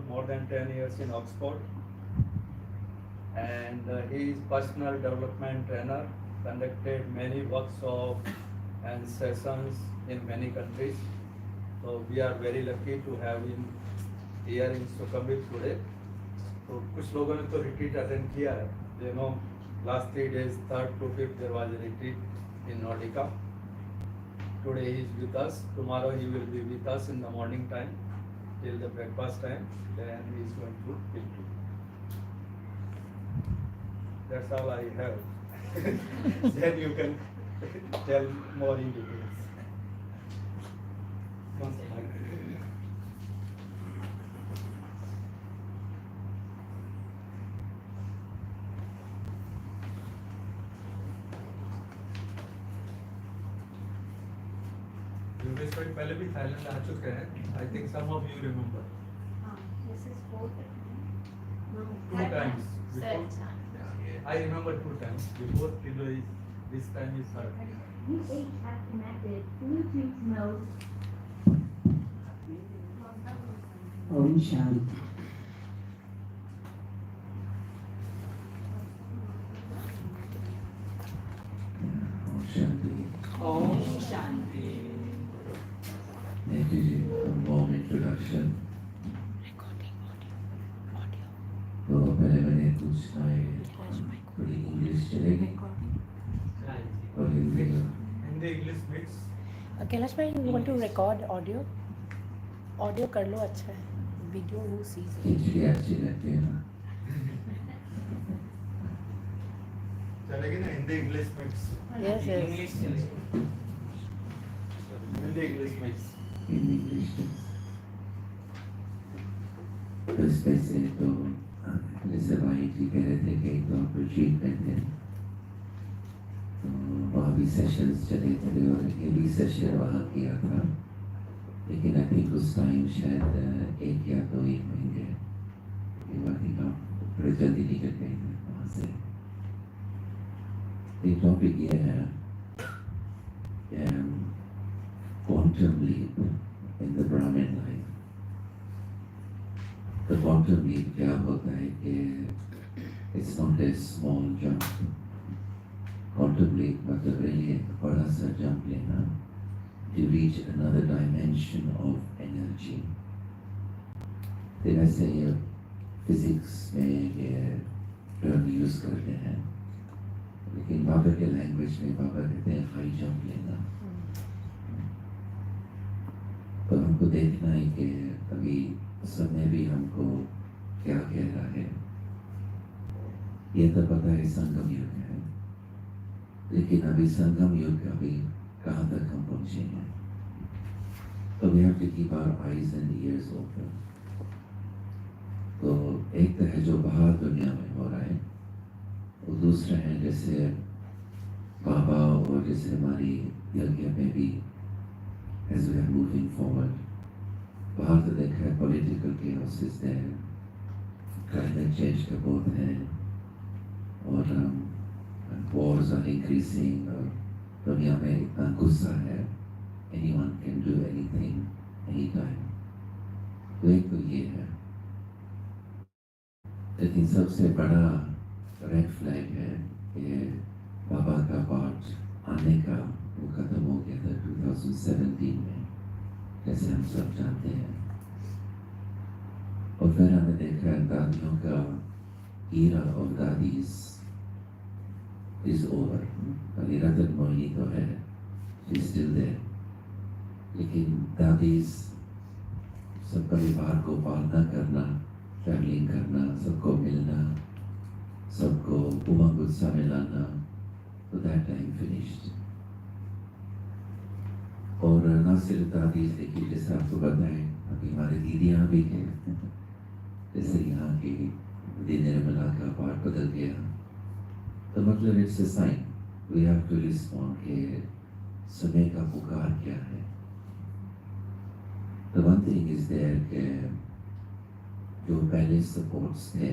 more than 10 years in Oxford, and he is personal development trainer, conducted many workshops and sessions in many countries. So we are very lucky to have him here in Sukhumvit today. तो कुछ लोगों ने तो retreat attend किया है, you know, last 3 days, 3rd to 5th there was a retreat in Nordica. Today he is with us. Tomorrow he will be with us in the morning time till the breakfast time. Then he is going to teach you. That's all I have. Then you can tell more in details. Yogesh भाई पहले भी Thailand आ चुके हैं. I think some of you remember. This is fourth. No, 2 times. Third time. I remember 2 times. Before today, this time is third. You each have connected Bluetooth mode. Om Shanti. Om Shanti. Om Shanti. Thank you for a warm introduction. तो पहले मैंने पूछना है थोड़ी English चलेगी और हिंदी का Hindi English mix. Kailash भाई you want to record audio audio कर लो. अच्छा है वीडियो वो सीज खिचड़ी अच्छी लगती है ना. चलेगी ना Hindi English mix. Yes yes Hindi English mix. In English तो इससे तो जैसे भाई जी कह रहे थे कि तो आप रिट्रीट करते हैं तो वहाँ भी सेशंस चले थे और ये भी सेशन वहाँ किया था, लेकिन आई थिंक उस टाइम शायद 1 या 2 ही महीने ये बात ही काम बड़े जल्दी निकल गए थे वहाँ से. ये टॉपिक ये है quantum leap in the Brahmin life. The quantum leap क्या होता है कि it's not a small jump. Quantum leap मतलब really एक बड़ा सा jump लेना to reach another dimension of energy. तो वैसे ये physics में ये term use करते हैं, लेकिन बाबा के language में बाबा कहते हैं high jump लेना. तो हमको देखना है कि अभी समय भी हमको क्या कह रहा है. ये तो पता है संगम युग है, लेकिन अभी संगम युग अभी कहाँ तक हम पहुँचे हैं. तो we have to keep our eyes and ears open. तो एक तो है जो बाहर दुनिया में हो रहा है, और दूसरा है जैसे बाबा और जैसे हमारी यज्ञ में भी as we are moving forward. बाहर तो देखा है political chaos is there, climate change का बहुत है, और wars are increasing, और दुनिया में इतना गुस्सा है, anyone can do anything, anytime. तो एक तो ये है, लेकिन सबसे बड़ा रेड फ्लैग है कि बाबा का पार्ट आने का वो खत्म हो गया था 2017 में, जैसे हम सब जानते हैं. और फिर हमने देखा दादियों का era of daddies is over. अभी रतन मोहिनी तो है, she is still there, लेकिन दादीज सब परिवार को पालना करना, ट्रैवलिंग करना, सबको मिलना, सबको उमंग उत्साह में लाना, तो that time finished. और ना सिर्फ दादीज, लेकिन जैसे आपको बताएं अभी हमारे दीदियाँ भी हैं, जैसे यहाँ की दीदी निर्मला का पार्ट बदल गया, तो मतलब it's a sign, we have to respond के समय का पुकार क्या है. The one thing is there कि जो पहले सपोर्ट्स थे,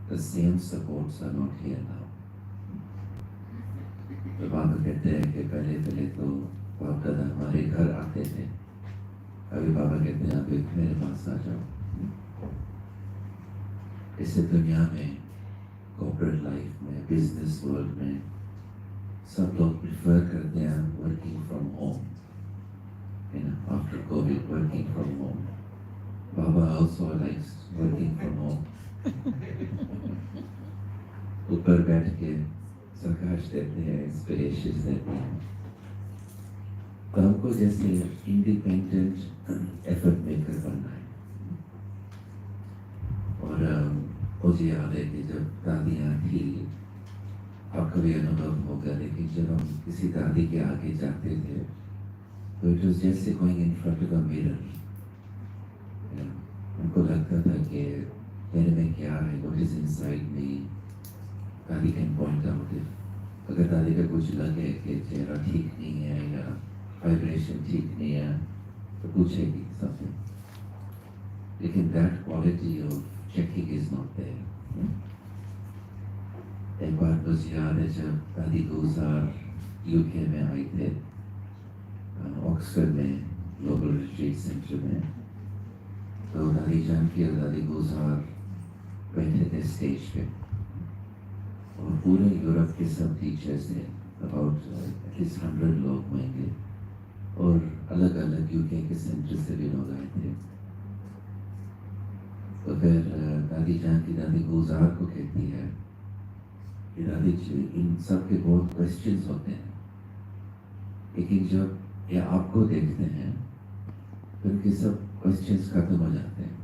the same supports are not here now. तो बाबा कहते हैं कि पहले तो बाप दादा हमारे घर आते थे, अभी बाबा कहते हैं अभी मेरे पास आ जाओ. इस दुनिया में कॉर्पोरेट लाइफ में बिजनेस वर्ल्ड में सब लोग प्रिफर करते हैं working from home, you know, after COVID, working from home. Baba also likes working from home. ऊपर बैठ के प्रकाश देते हैं, इंस्पिरेशन देते हैं। तो हमको जैसे इंडिपेंडेंट एफर्ट मेकर बनना है। और मुझे याद है कि जब दादियाँ थी, आपका भी अनुभव होगा, लेकिन जब हम किसी दादी के आगे जाते थे तो इट वाज जैसे going in front of a mirror. उनको लगता था कि मेरे में क्या है, व्हाट इज इनसाइड मी। दादी कैन पॉइंट आउट इफ अगर दादी का कुछ लगे कि चेहरा ठीक नहीं है या वाइब्रेशन ठीक नहीं है तो पूछेगी समथिंग, लेकिन that quality of checking is not there. एक बार मुझे याद है जब दादी गुजार यूके में आए थे, ऑक्सफोर्ड में ग्लोबल रिट्रीट सेंटर में, तो दादी जान की और दादी गुजार बैठे थे स्टेज पे और पूरे यूरोप के सब टीचर्स थे, अबाउट एटलीस्ट 100 लोग होंगे और अलग अलग यूके के सेंटर से भी लोग आए थे। तो फिर दादी जान की दादी गुजार को कहती है कि दादी जी इन सब के बहुत क्वेश्चंस होते हैं, लेकिन जब ये आपको देखते हैं तो उनके सब क्वेश्चंस खत्म हो जाते हैं,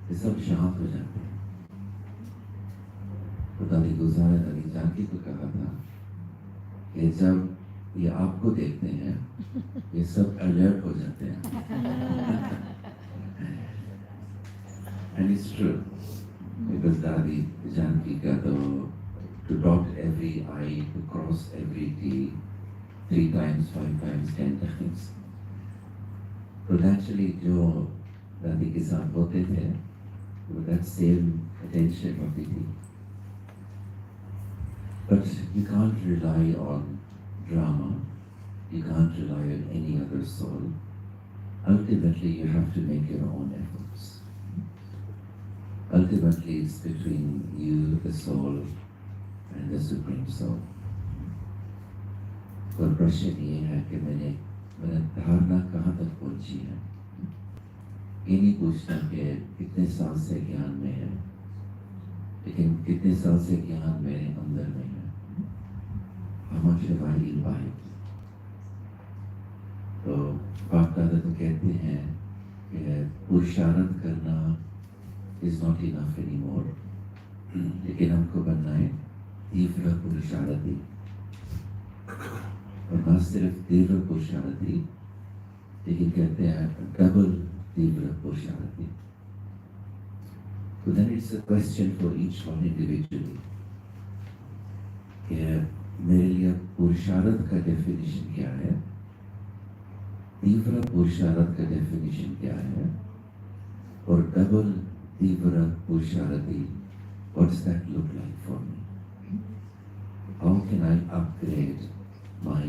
ये सब शांत हो जाते हैं। तो दादी गुजार ने दादी जानकी को कहा था कि जब ये आपको देखते हैं ये सब अलर्ट हो जाते हैं। And it's true, because दादी जानकी का तो to dot every I, to cross every T 3 times, 5 times, 10 times. तो naturally जो दादी के साथ होते थे वो that same attention होती थी। But you can't rely on drama, you can't rely on any other soul. Ultimately you have to make your own efforts. Ultimately it's between you, the soul, and the Supreme Soul. और प्रश्न ये है कि मैंने धारणा कहाँ तक पहुँची है। ये नहीं पूछना कि कितने साल से ज्ञान में है, लेकिन कितने साल से ज्ञान मेरे अंदर में है। How much have I imbibed? तो बाप दादा तो कहते हैं कि पुरुषार्थ करना is not enough anymore, लेकिन हमको बनना है तीव्र पुरुषार्थी, और न सिर्फ तीव्र पुरुषार्थी, लेकिन कहते हैं डबल तीव्र पुरुषार्थी। So then it's a question for each one individually कि मेरे लिए पुरुषार्थ का डेफिनेशन क्या है, तीव्र पुरुषार्थ का डेफिनेशन क्या है, और डबल तीव्र पुरुषार्थी, what does that look like for me? How can I upgrade my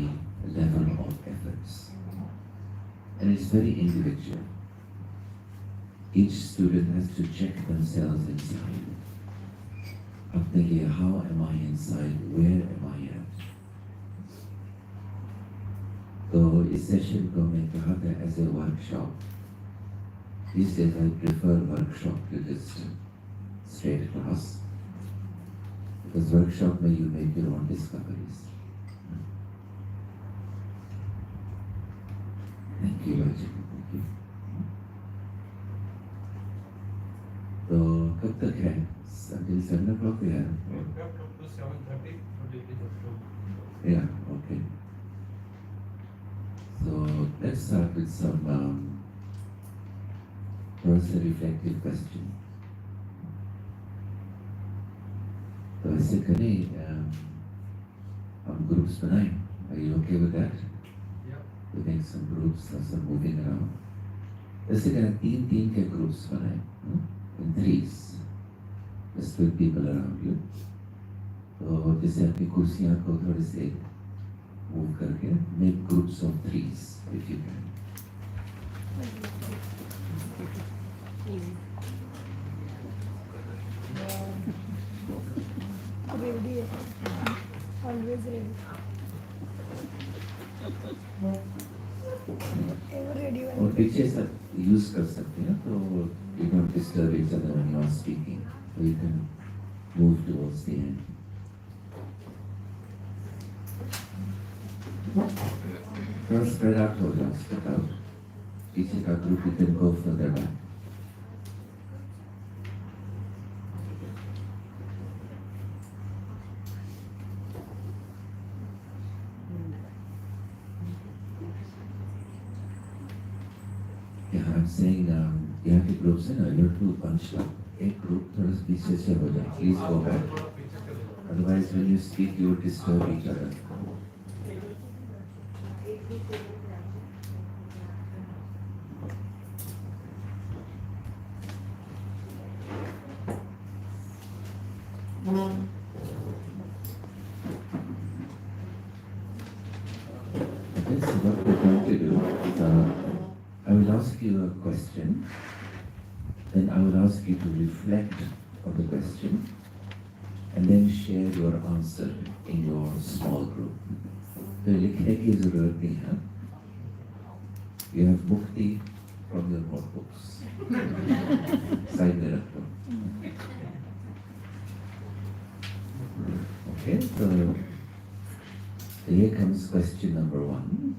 level of efforts? And it's very individual. Each student has to check themselves inside. अपने लिए how am I inside? Where am I at? तो इस session को मैं कहा था as a workshop. These days I prefer workshop to just straight class, because workshop में you make your own discoveries. Thank you, Rajyog. Thank you. तो कब तक है? Until 7 o'clock we have? We have come to 7:30 to take it through. Yeah, okay. So let's start with some first reflective question. तो ऐसे करें, हम groups बनाएं. Are you okay with that? Yeah. We make some groups, some moving around. ऐसे करें 3 के groups बनाएं, in threes. Just with people around you. तो जैसे अपनी कुर्सियाँ को थोड़े से move करके make groups of 3s if you can. Easy. Ready है, ऑलवेज रेडी, एवर रेडी और पीछे से यूज कर सकते हैं तो you don't disturb each other when you are speaking, so you can move towards the end. First spread out, hold on, spread out. पीछे का group you can go further back. Yeah, I'm saying यहाँ के group से ना you're too bunched up. एक group थोड़ा सा पीछे से हो जाए. Please go back. Otherwise, when you speak, you will disturb each other. Okay, so what we're going to do is I will ask you a question, then I will ask you to reflect on the question, and then share your answer in your small group. तो लिखने की जरूरत नहीं है. You have mukti from your notebooks. Side में रखो. Okay, so here comes question number 1.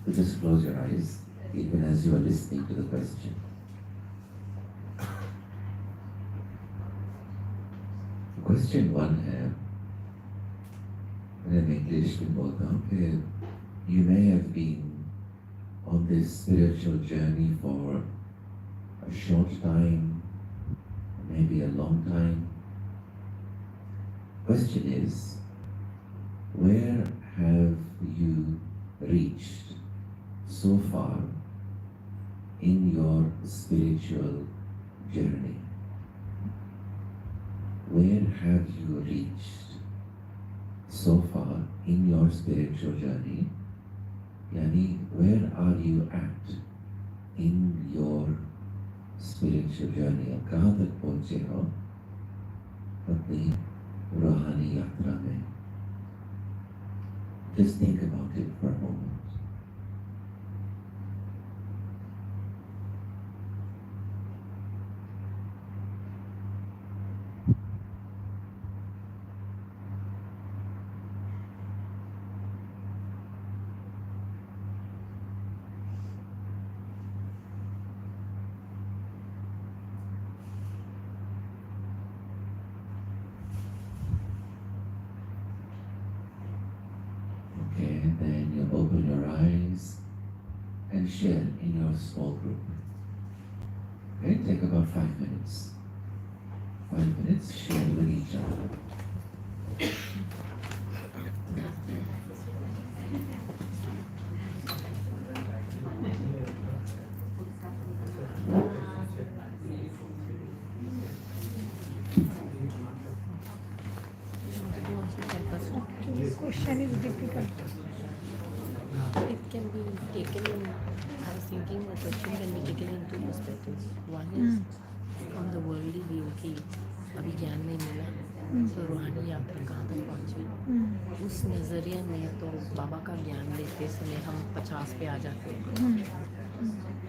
So just close your eyes, even as you are listening to the question. Question 1 है, मैं इंग्लिश में बोलता हूँ कि you may have been on this spiritual journey for a short time, maybe a long time. Question is, where have you reached so far in your spiritual journey? Where have you reached so far in your spiritual journey? Yani, where are you at in your spiritual journey? कहाँ तक पहुँचे हो अपनी रूहानी यात्रा में? Just think about it for a moment. Okay, and then you open your eyes and share in your small group. Okay, take about 5 minutes. 5 minutes, share with each other. This question is difficult. It can be taken in, I was thinking the question can be taken in two perspectives. One is from the worldly view कि अभी ज्ञान नहीं मिला तो रूहानी यात्रा कहाँ तक पहुँची. उस नज़रिए में तो बाबा का ज्ञान लेते समय हम 50 पे आ जाते हैं.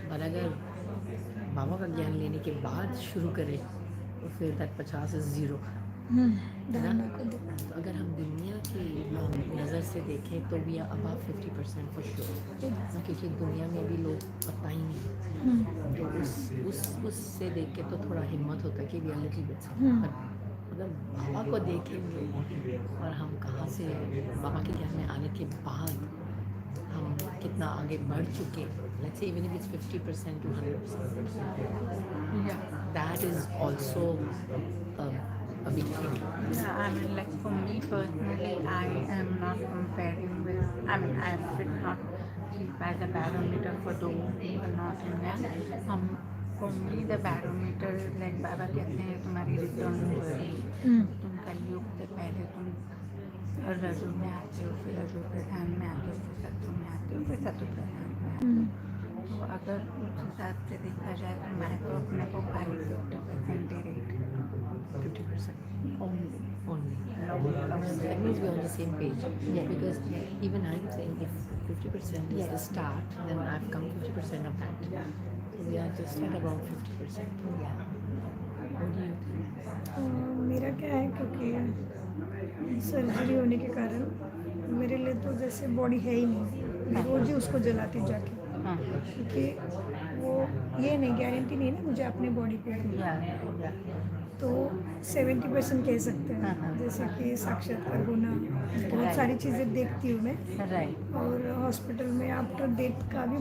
पर अगर बाबा का ज्ञान लेने के बाद शुरू करें तो फिर तक 50 is 0. है ना? तो अगर हम दुनिया की नज़र से देखें तो भी अबाव 50% फॉर श्योर, क्योंकि दुनिया में भी लोग पता ही नहीं. तो उससे देख के तो थोड़ा हिम्मत होता है कि रियलिटी बिट्स. अगर बाबा को देखेंगे और हम कहाँ से बाबा के ज्ञान में आने के बाद हम कितना आगे बढ़ चुके, let's say even if it's 50% to 100%, that is also a big thing. Yeah, I mean, like for me personally, I am not comparing with, I mean, I did not keep as a barometer for those who are not Indian. For me, the barometer is like बाबा कहते हैं तुम्हारी return Verde. तुम कलयुग से पहले तुम रजू में आते हो, फिर रजू प्रधान में आते हो, फिर सत्व में आते हो, फिर सत्व प्रधान में आते हो. तो अगर उस हिसाब से देखा जाए तो मैं तो अपने को 50% ही rate 50% only. That means we're on the same page. Yeah. Because even I'm saying if 50% is the start, then I've come 50% of that. So we are just at around 50%. Yeah. What do you think? मेरा क्या है, क्योंकि surgery होने के कारण मेरे लिए तो जैसे बॉडी है ही नहीं, मैं रोज ही उसको जलाती हूँ जाके, हाँ क्योंकि वो ये नहीं गारंटी नहीं है ना मुझे अपने बॉडी पे, या तो 70% कह सकते हाँ, हैं, हाँ। जैसे कि साक्षात्कार होना, बहुत सारी चीज़ें देखती हूँ मैं, राइट और हॉस्पिटल में आफ्टर डेथ का भी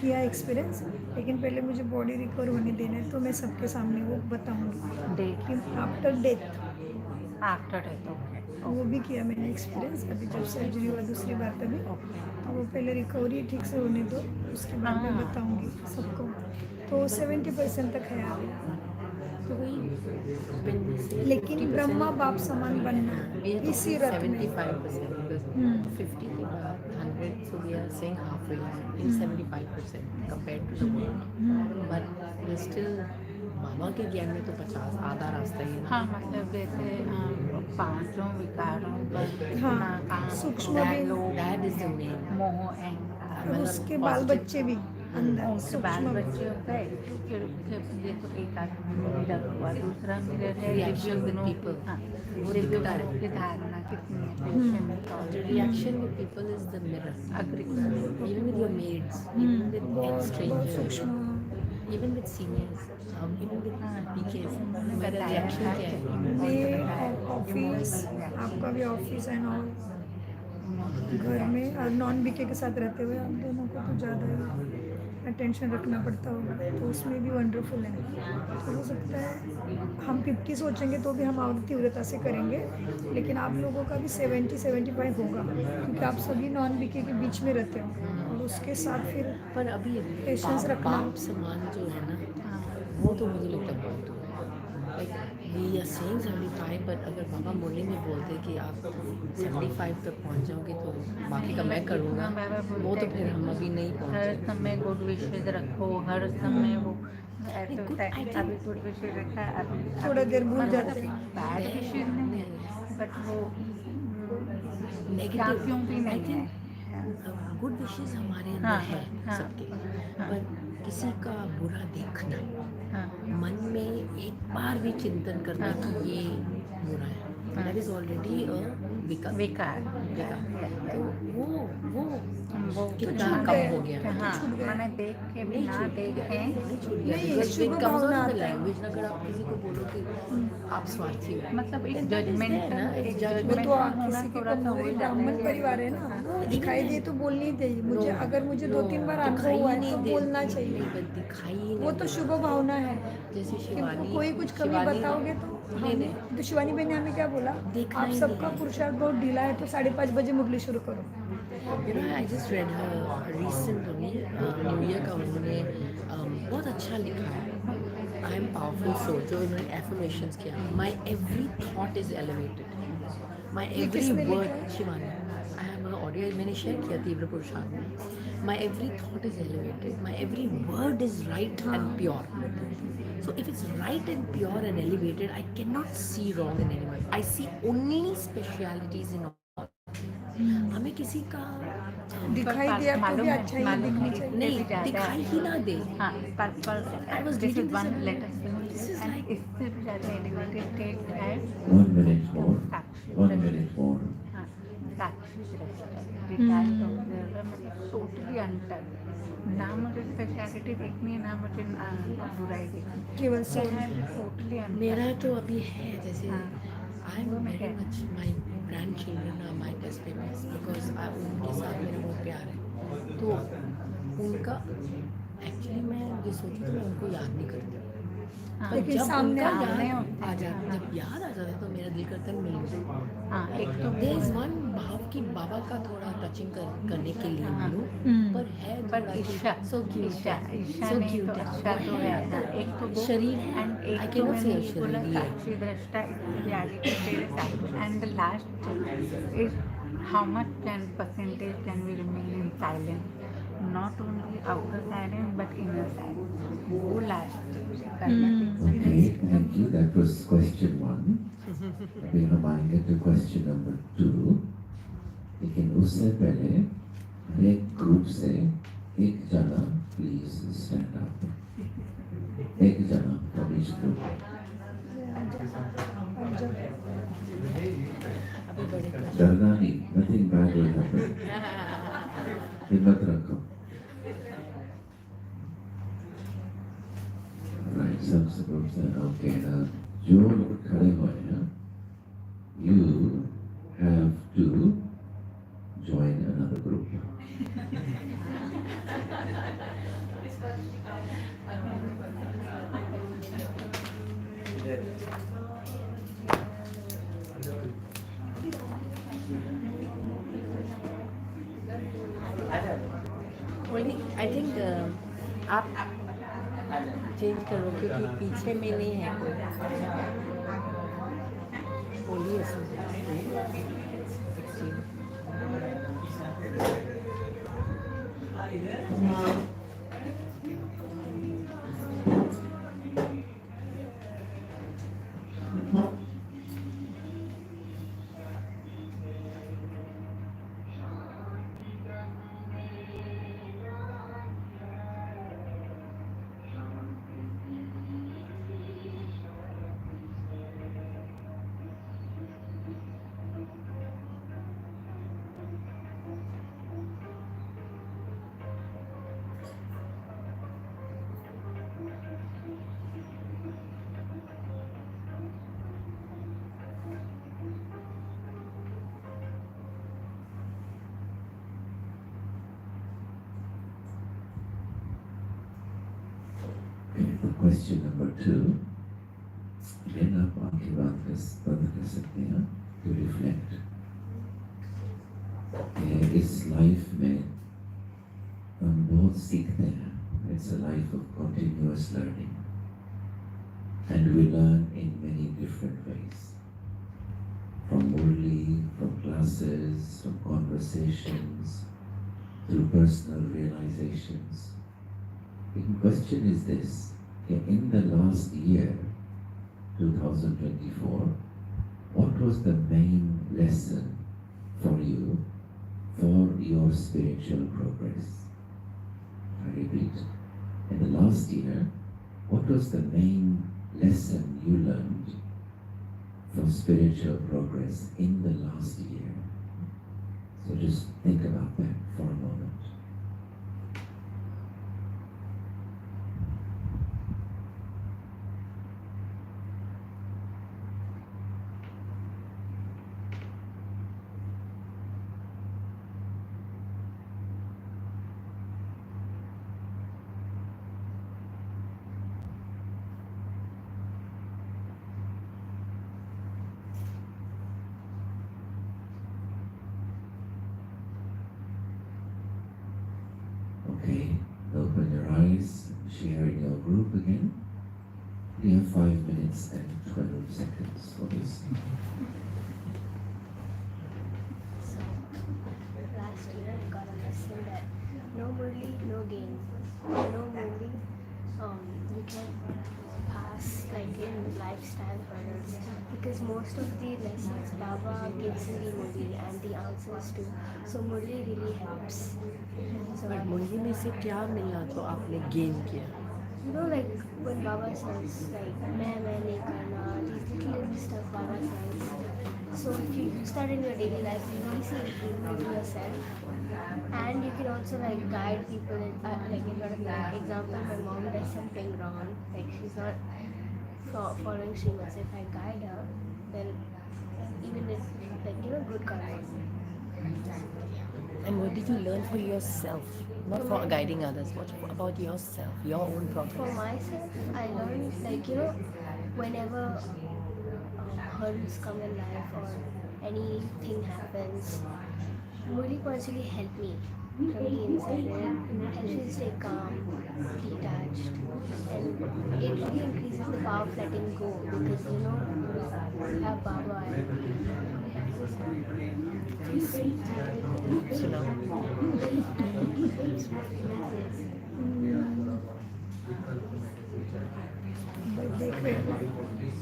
किया एक्सपीरियंस, लेकिन पहले मुझे बॉडी रिकवर होने देना है, तो मैं सबके सामने वो बताऊँगी डेट कि after death after death okay वो भी किया मैंने एक्सपीरियंस, अभी जब सर्जरी हुआ दूसरी बार तभी, तो वो पहले रिकवरी ठीक से होने दो, उसके बाद मैं हाँ। बताऊंगी सबको, तो 70% तक है अभी, तो वही when we say लेकिन 50%, ब्रह्मा बाप समान बनना we are इसी talking रथ में। 75% because 50 के बाद 100, so we are saying halfway in 75% compared to the world. But we're still बाबा के ज्ञान में तो 50 आधा रास्ता ही है। हाँ मतलब जैसे पांचों विकारों पर हाँ, इतना काम सूक्ष्म that भी- लोग That is the main. मोह and और उसके बाल बच्चे भी अंदर उनके बाल सूक्ष्म बच्चे होता है, फिर देखो एक आदमी मिरर हुआ, दूसरा मिरर है Reaction with दिव्यों people. हाँ वो दिव्यों दिखता है। की धारणा कितनी है patient The और reaction with people is the mirror. agree Even with your maids, even with बहुत strangers, सूक्ष्म, even with seniors, even with PKs. मेरा बताया reaction था क्या है? मैं ऑफिस, आपका भी ऑफिस एंड ऑल, घर में और नॉन बीके के साथ रहते हुए आप दोनों को तो ज़्यादा अटेंशन रखना पड़ता होगा, तो उसमें भी वंडरफुल है, तो हो सकता है हम 50 सोचेंगे तो भी हम और तीव्रता से करेंगे, लेकिन आप लोगों का भी 70-75 होगा, क्योंकि आप सभी नॉन बीके के बीच में रहते हो, और उसके साथ फिर पर अभी Patience रखना। बाप समान जो है ना, वो तो मुझे लगता है बहुत हुआ है। Like we are saying 75, but अगर बाबा मॉर्निंग में बोलते कि आप 75 तक पहुंच जाओगे तो बाकी का मैं करूँगा, वो तो फिर हम अभी नहीं हर पहुँचे। समय गुड विशेज रखो, हर समय वो ऐसे होता है अभी गुड विशेज रखा है, अभी थोड़ा देर भूल जाते हैं। बैड विशेज नहीं है, बट वो क्या Negative, क्यों भी I नहीं है think गुड विशेज हमारे अंदर हाँ, है हाँ, सबके, हाँ। पर किसी का बुरा देखना, हाँ मन में एक बार भी चिंतन करना कि ये बुरा है, दैट इज ऑलरेडी अ विकार। विकार तो वो कितना छूट कम गया। हो गया। हाँ छूट गया। मैंने देख के भी ना देखें नहीं, शुभ भावना आता है। लैंग्वेज अगर आप किसी को बोलो कि आप स्वार्थी हो, मतलब एक That is there जजमेंट ना, एक एक वो जजमेंट तो होना किसी के थोड़ा सा हो कमजोरी जाता ब्राह्मण है। परिवार है ना, दिखाई दे तो बोलनी चाहिए, मुझे No, अगर मुझे no, 2-3 बार अनुभव दिखाई हुआ ही है तो नहीं बोलना देती, चाहिए, नहीं, but दिखाई ही वो नहीं तो देती। शुभ भावना है, जैसे कि शिवानी, कोई कुछ कमी शिवानी- बताओगे तो नहीं, हमें, नहीं, तो शिवानी बहन ने हमें क्या बोला, देखना आप ही सबका नहीं। पुरुषार्थ बहुत ढीला है, तो 5:30 बजे मुरली शुरू करो। You know, I just read her recent new year का उन्होंने बहुत अच्छा लिखा है। आई एम पावरफुल सोल, जो उन्होंने एफर्मेशंस किया, my every thought is elevated, my ये एवरी किसने लिखा वर्ड, है? शिवानी, आई हैव ऑडियो मैंने शेयर किया तीव्र पुरुषार्थ में, my every thought is elevated, my every word is right and pure. So if it's right and pure and elevated, I cannot see wrong in anyone. I see only specialities in all. हमें किसी का दिखाई दिया तो मालूम भी है, अच्छा ही मालूम दिखना है, चाहिए। नहीं, इससे भी ज़्यादा दिखाई ही ना दे। हाँ पर I was this reading is this one and- latest This is like- इससे भी ज़्यादा एलिवेटेड स्टेट है 1 minute more. 1 minute more. हाँ साक्षी दृष्टा डिटैच ऑब्जर्वर, मतलब टोटली अनटच, ना मुझे स्पेशलिटी देखनी है, ना मुझे बुराई देखनी है, केवल सोल। टोटली मेरा तो अभी है जैसे हाँ। I am very much my grandchildren are my test papers, because उनके साथ मेरा बहुत प्यार है, तो उनका एक्चुअली मैं ये सोचती हूँ, मैं उनको याद नहीं करती, पर लेकिन जब सामने उनका आ जाए, याद आ जाता, जब याद आ जाता है तो मेरा दिल करता है मिल जाए। हाँ एक तो देयर इज वन भाव की बाबा का थोड़ा टचिंग करने के लिए मिलूं, पर है पर ईशा सो क्यूट, ईशा सो नहीं क्यूट तो अच्छा तो है ना, एक तो वो शरीर है, एंड I एक तो cannot मैंने say ये बोला शरीर है। साक्षी दृष्टा and the last is how much percentage can we remain in silence, not only outer silence but inner silence, वो लास्ट करना Okay, and Thank you. That was question 1. अभी हम आएंगे to question number 2. लेकिन उससे पहले हर एक ग्रुप से एक जना प्लीज स्टैंड अप. एक जना from each group. अभी बड़े डरना नहीं. Nothing bad will happen. हिम्मत रखो. Right, some groups are okay. जो लोग खड़े हुए हैं, you have to join another group. Only I think आप चेंज करो क्योंकि पीछे में नहीं है कोई. बोलिए Question number 2. Again, आप आंखें बंद कर सकते हैं to reflect. इस लाइफ में हम बहुत सीखते हैं. It's a life of continuous learning, and we learn in many different ways. From Murli, from classes, from conversations, through personal realizations. The question is this. In the last year, 2024, what was the main lesson for you for your spiritual progress? I repeat, in the last year, what was the main lesson you learned for spiritual progress in the last year? So just think about that for a moment. Okay, open your eyes, share in your group again. You have 5 minutes and 12 seconds for this. So, last year I got a lesson that no Murli, no gain. No Murli, you can pass like in lifestyle hurdles because most of the lessons Baba gives in the Murli and the answers too. So Murli really helps. So but मुर्गी में से क्या मिला तो आपने gain किया? you know, like when Baba says like मैं नहीं करना, these little stuff Baba says. So if you start in your daily life, you really see improvement in yourself, and you can also like guide people. Like in an example, my mom does something wrong, like she's not following Srimad. So if I guide her, then even if like good karma. And what did you learn for yourself? Not for guiding others, but about yourself, your own For progress. myself, I learned like whenever hurdles come in life or anything happens, Murli actually helped me from the inside. It helps me stay calm, detached, and it really increases the power of letting go because you have Baba. देख रहे हैं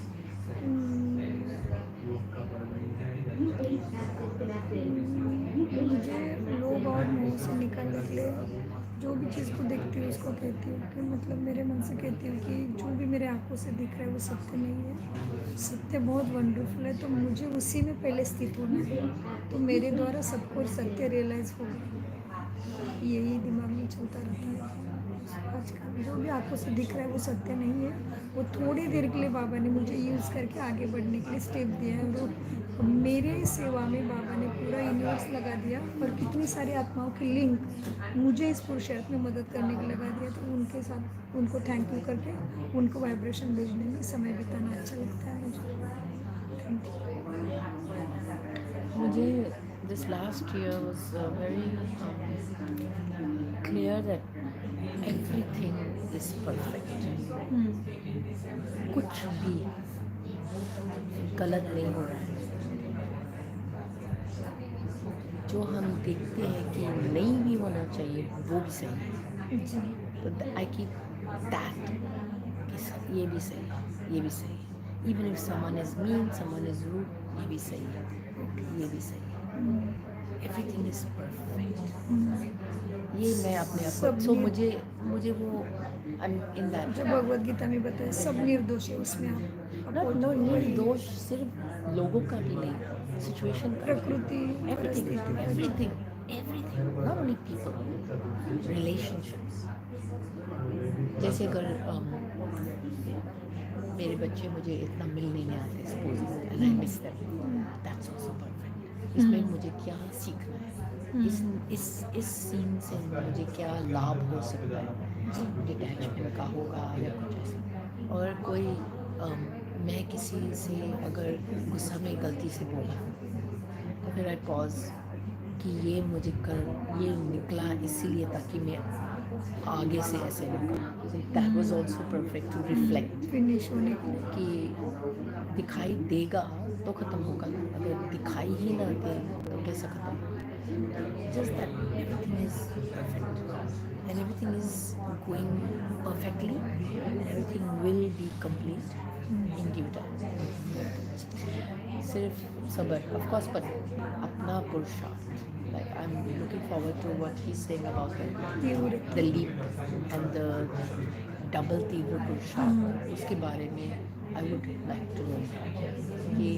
पहनने के लिए जो भी चीज़ को देखती हूँ उसको कहती हूँ कि मतलब मेरे मन से कहती हूँ कि जो भी मेरे आंखों से दिख रहा है वो सत्य नहीं है, सत्य बहुत वंडरफुल है, तो मुझे उसी में पहले स्थित होना है, तो मेरे द्वारा सबको सत्य रियलाइज़ होगा। यही दिमाग में चलता रहता है। आजकल जो भी आंखों से दिख रहा है वो सत्य नहीं है, वो थोड़ी देर के लिए बाबा ने मुझे यूज़ करके आगे बढ़ने के लिए स्टेप दिया है, और मेरे सेवा में बाबा ने पूरा यूनिवर्स लगा दिया और कितनी सारी आत्माओं की लिंक मुझे इस पुरुषार्थ में मदद करने के लगा दिया, तो उनके साथ उनको थैंक यू करके उनको वाइब्रेशन भेजने में समय बिताना अच्छा लगता है मुझे। Thank you. मुझे this last year was very clear that everything is perfect. कुछ भी गलत नहीं हो रहा है। जो हम देखते हैं कि नहीं भी होना चाहिए वो भी सही है, तो आई कीप दैट, ये भी सही है, ये भी सही है। Even if someone is mean, someone is rude, ये भी सही है, ये भी सही है। Everything is perfect. ये मैं अपने आप को, सो मुझे वो इन दैट, जो भगवत गीता में बताया सब निर्दोष है उसमें, आप नो निर्दोष सिर्फ लोगों का भी नहीं, सिचुएशन का, प्रकृति everything, not only people, relationships. जैसे अगर मेरे बच्चे मुझे इतना मिलने नहीं आते, suppose and I miss them, that's also perfect. इसमें मुझे क्या सीखना है, इस सीन से मुझे क्या लाभ हो सकता है, डिटैचमेंट का होगा या कुछ ऐसा। और कोई मैं किसी से अगर गुस्सा में गलती से बोला तो फिर आई पॉज कि ये ये निकला इसीलिए ताकि मैं आगे से ऐसे निकलूँ। That was also perfect to reflect, finish होने के लिए कि दिखाई देगा तो ख़त्म होगा, अगर दिखाई ही ना दे तो कैसे ख़त्म होगा। Just that everything is perfect and everything is going perfectly and everything will be complete in due time. सिर्फ सब्र, ऑफ कोर्स, पर अपना पुरुषार्थ, like I'm looking forward to what he's saying about the leap and the double तीव्र पुरुषार्थ, उसके बारे में I would like to know कि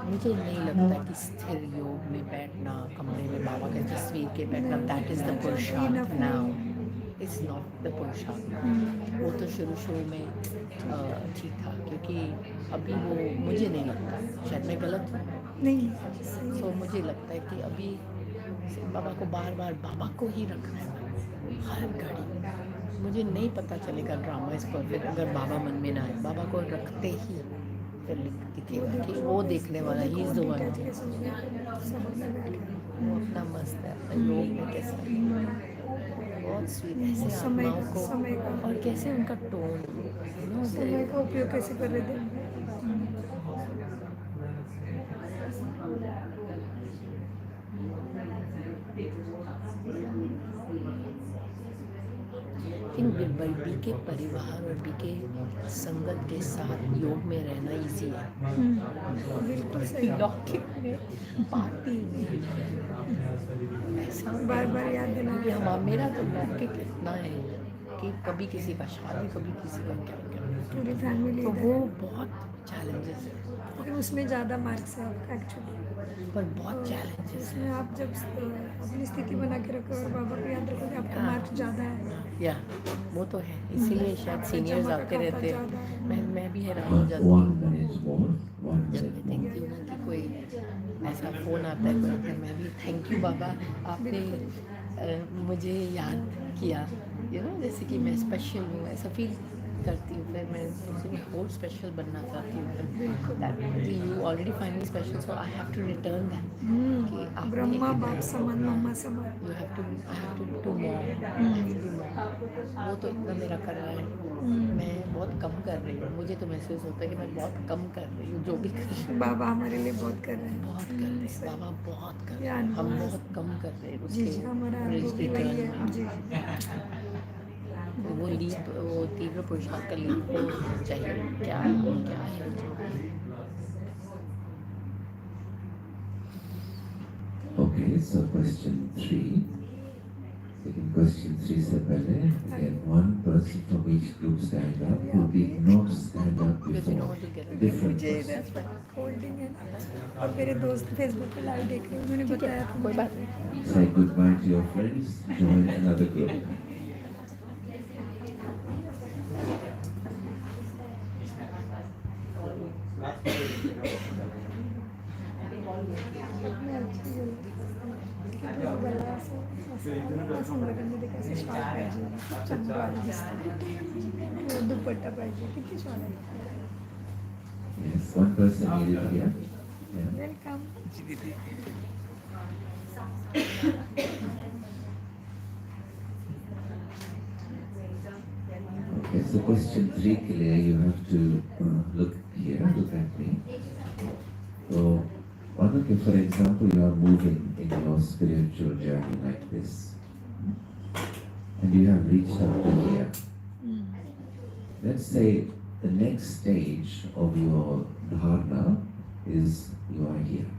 मुझे नहीं लगता कि स्थिर योग में बैठना, कमरे में बाबा के तस्वीर के बैठना, that is the पुरुषार्थ now, it's not the पुरुषार्थ। वो तो शुरू में ठीक था, क्योंकि अभी वो मुझे नहीं लगता, शायद मैं गलत हूँ, नहीं, तो मुझे लगता है कि अभी बाबा को बार बार बाबा को ही रखना है हर घड़ी। मुझे नहीं पता चलेगा ड्रामा इस परफेक्ट अगर बाबा मन में ना आए। बाबा को रखते ही फिर दिखेगा कि वो देखने वाला ही इज़ द वन। वो अपना मस्त है, अपने योग में कैसा बहुत स्वीट ऐसे आत्माओं को, और कैसे उनका टोन, समय का उपयोग कैसे कर रहे थे। बीके परिवार और बीके संगत के साथ योग में रहना इजी है। बिल्कुल सही। लौकिक में, पार्टी में ऐसा बार बार याद दिलाना। कि हम, मेरा तो लौकिक इतना है कि कभी किसी का शादी, कभी किसी का क्या, पूरी फैमिली, तो वो बहुत चैलेंजेस है। लेकिन उसमें ज़्यादा मार्क्स है आपका एक्चुअली, पर बहुत चैलेंजेस है। उसमें आप जब अपनी स्थिति बना के रखो और बाबा को याद रखोगे, आपका मार्क्स ज़्यादा है। या वो तो है, इसीलिए शायद सीनियर्स आते रहते हैं। मैं भी हैरान हो जाती One हूँ minute more. One जब minute मैं more. देखती हूँ ना कि कोई ऐसा फ़ोन आता है, तो फिर मैं भी थैंक यू बाबा, आपने मुझे याद किया, जैसे कि मैं स्पेशल हूँ, ऐसा फील करती हूँ। फिर मैं दूसरे और स्पेशल बनना चाहती हूँ। You already find me special, so I have to return that कि आप ब्रह्मा बाप समान, मम्मा समान। You have to, I have to do more. वो तो इतना मेरा कर रहा है, मैं बहुत कम कर रही हूँ। मुझे तो महसूस होता है कि मैं बहुत कम कर रही हूँ, जो भी कर रही हूँ। बाबा हमारे लिए बहुत कर रहे हैं, बहुत कर रहे हैं बाबा, बहुत कर रहे या हैं। हम अनुभव है। बहुत कम कर रहे हैं जी जी, हमारा अनुभव भी वही है। जी, वो लीप, वो तीव्र पुरुषार्थ का लीप को चाहिए। क्या है Okay, so question 3. लेकिन क्वेश्चन 3 से पहले again one person from each group stand up who did not stand up Because you know before. what to get. Different मुझे person. इधर होल्डिंग है ना, और मेरे दोस्त फेसबुक पे लाइव देख रहे हैं, उन्होंने बताया था कोई मुझे। बात नहीं. Say goodbye to your friends. Join another group. अपने अच्छी गला से संगठन कैसे स्टार्ट पाहिजे, चंद्र दिसतं, दुपट्टा पाहिजे, किती छान आहे. Yes, one person needed here. Yeah. Welcome. Okay, so question 3 के लिए you have to look here, look at me. So, okay, for example, you are moving in your spiritual journey like this, and you have reached up to here. Let's say the next stage of your dharana is you are here.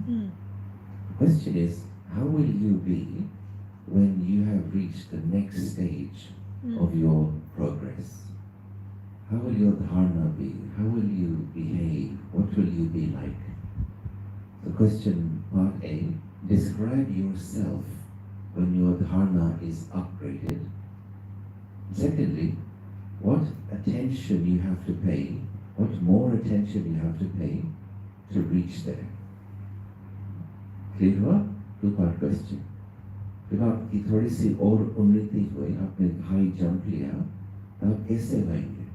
The question is, how will you be when you have reached the next stage of your progress? How will your dharana be? How will you behave? What will you be like? The question part A, describe yourself when your dharana is upgraded. Secondly, what attention you have to pay, what more attention you have to pay to reach there. Clear हुआ? Two-part question. जब आपकी थोड़ी सी और उन्नति हुई, आपने high jump लिया, तो आप कैसे रहेंगे?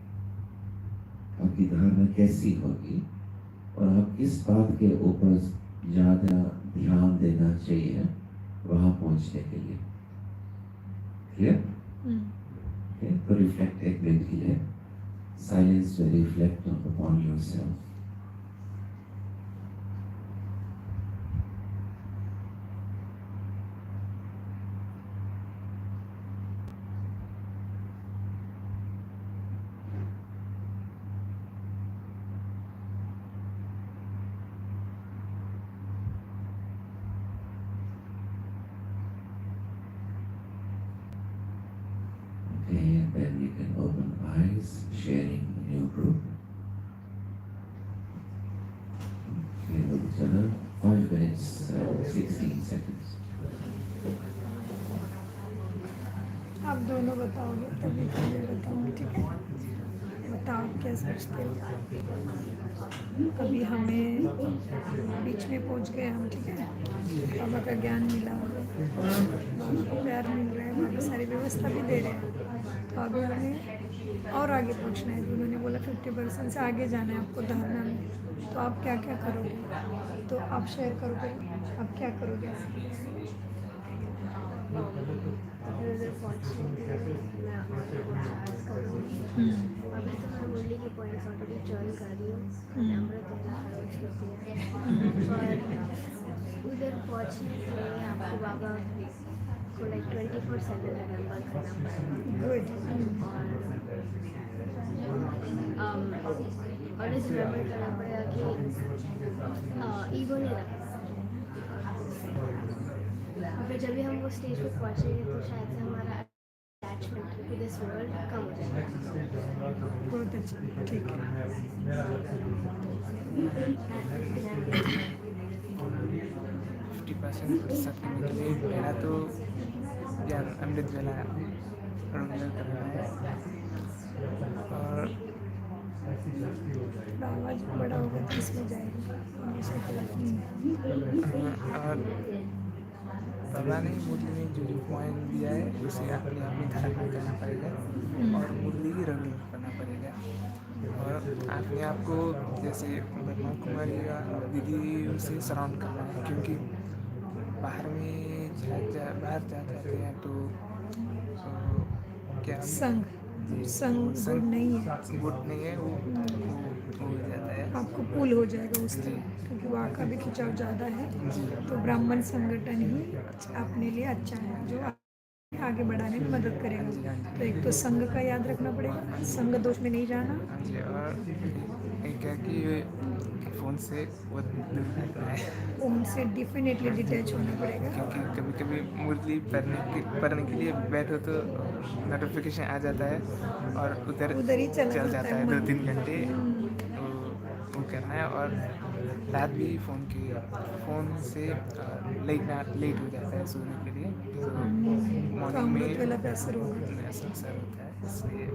आपकी धारणा कैसी होगी? और आप किस बात के ऊपर ज़्यादा ध्यान देना चाहिए वहाँ पहुँचने के लिए? Clear? Okay, तो reflect एक मिनट के लिए. Silence to reflect upon yourself. Okay, and then you can open eyes, sharing a new group. Okay, look each other. 5 minutes, 16 seconds. आप दोनों बताओगे तभी तो मैं बताऊँ, ठीक है? बताओ क्या सोचते हो? अभी हमें बीच में पहुंच गए हम, ठीक है? बाबा का ज्ञान मिला, बाबा को प्यार मिल रहा है, बाबा सारी व्यवस्था भी दे रहे हैं, तो अभी हमें और आगे पहुंचना है. उन्होंने बोला 50% से आगे जाना है आपको धारणा में, तो आप क्या क्या करोगे? तो आप शेयर करोगे, आप क्या करोगे? अगर पहुँचने के लिए मैं और करूँगी. अभी तो मैं मुरली के पॉइंट्स ऑलरेडी जॉइन कर रही हूँ, अमृत वेला प्रवेश करती है, और उधर पहुँचने के लिए आपको बाबा को लाइक 24/7 रिमेम्बर करना पड़ेगा, और इस रिमेम्बर करना पड़ेगा कि ईगो नहीं रखना. फिर जब भी हम वो स्टेज पे पहुँचेंगे तो शायद से हमारा अटैचमेंट टू दिस वर्ल्ड कम हो जाएगा. बहुत अच्छा, ठीक है. 50% प्रतिशत करने के लिए मेरा तो यार अमृत वेला रेगुलर करना है, और आवाज़ बड़ा होगा तो इसमें जाएगा हमेशा के लिए. और बाबा ने मुरली में जो जो पॉइंट दिया है उसे अपने आप में धारण करना पड़ेगा, और मुरली ही रेगुलर करना पड़ेगा. और अपने आप को जैसे ब्रह्मा कुमारी या दीदी उसे सराउंड करना है, क्योंकि बाहर में बाहर जाते हैं तो क्या संग गुड नहीं है, गुड नहीं है, वो हो जाता है. आपको पुल हो जाएगा उस तरह, क्योंकि वहाँ का भी खिंचाव ज़्यादा है, तो ब्राह्मण संगठन ही अपने लिए अच्छा है, जो आगे बढ़ाने में मदद करेगा. तो एक तो संघ का याद रखना पड़ेगा, संघ दोष में नहीं जाना. और एक है कि फ़ोन से बहुत दूर रहना है, उनसे डेफिनेटली डिटैच होना पड़ेगा। क्योंकि कभी कभी मुरली पढ़ने के लिए बैठो तो नोटिफिकेशन आ जाता है और उधर ही चला चल जाता जाता है है मन। 2-3 घंटे। तो वो करना है, और रात भी फ़ोन से लेट हो जाता है सोने के लिए, तो तो मॉर्निंग अमृत वेला में पे असर होगा। असर होता है, इसलिए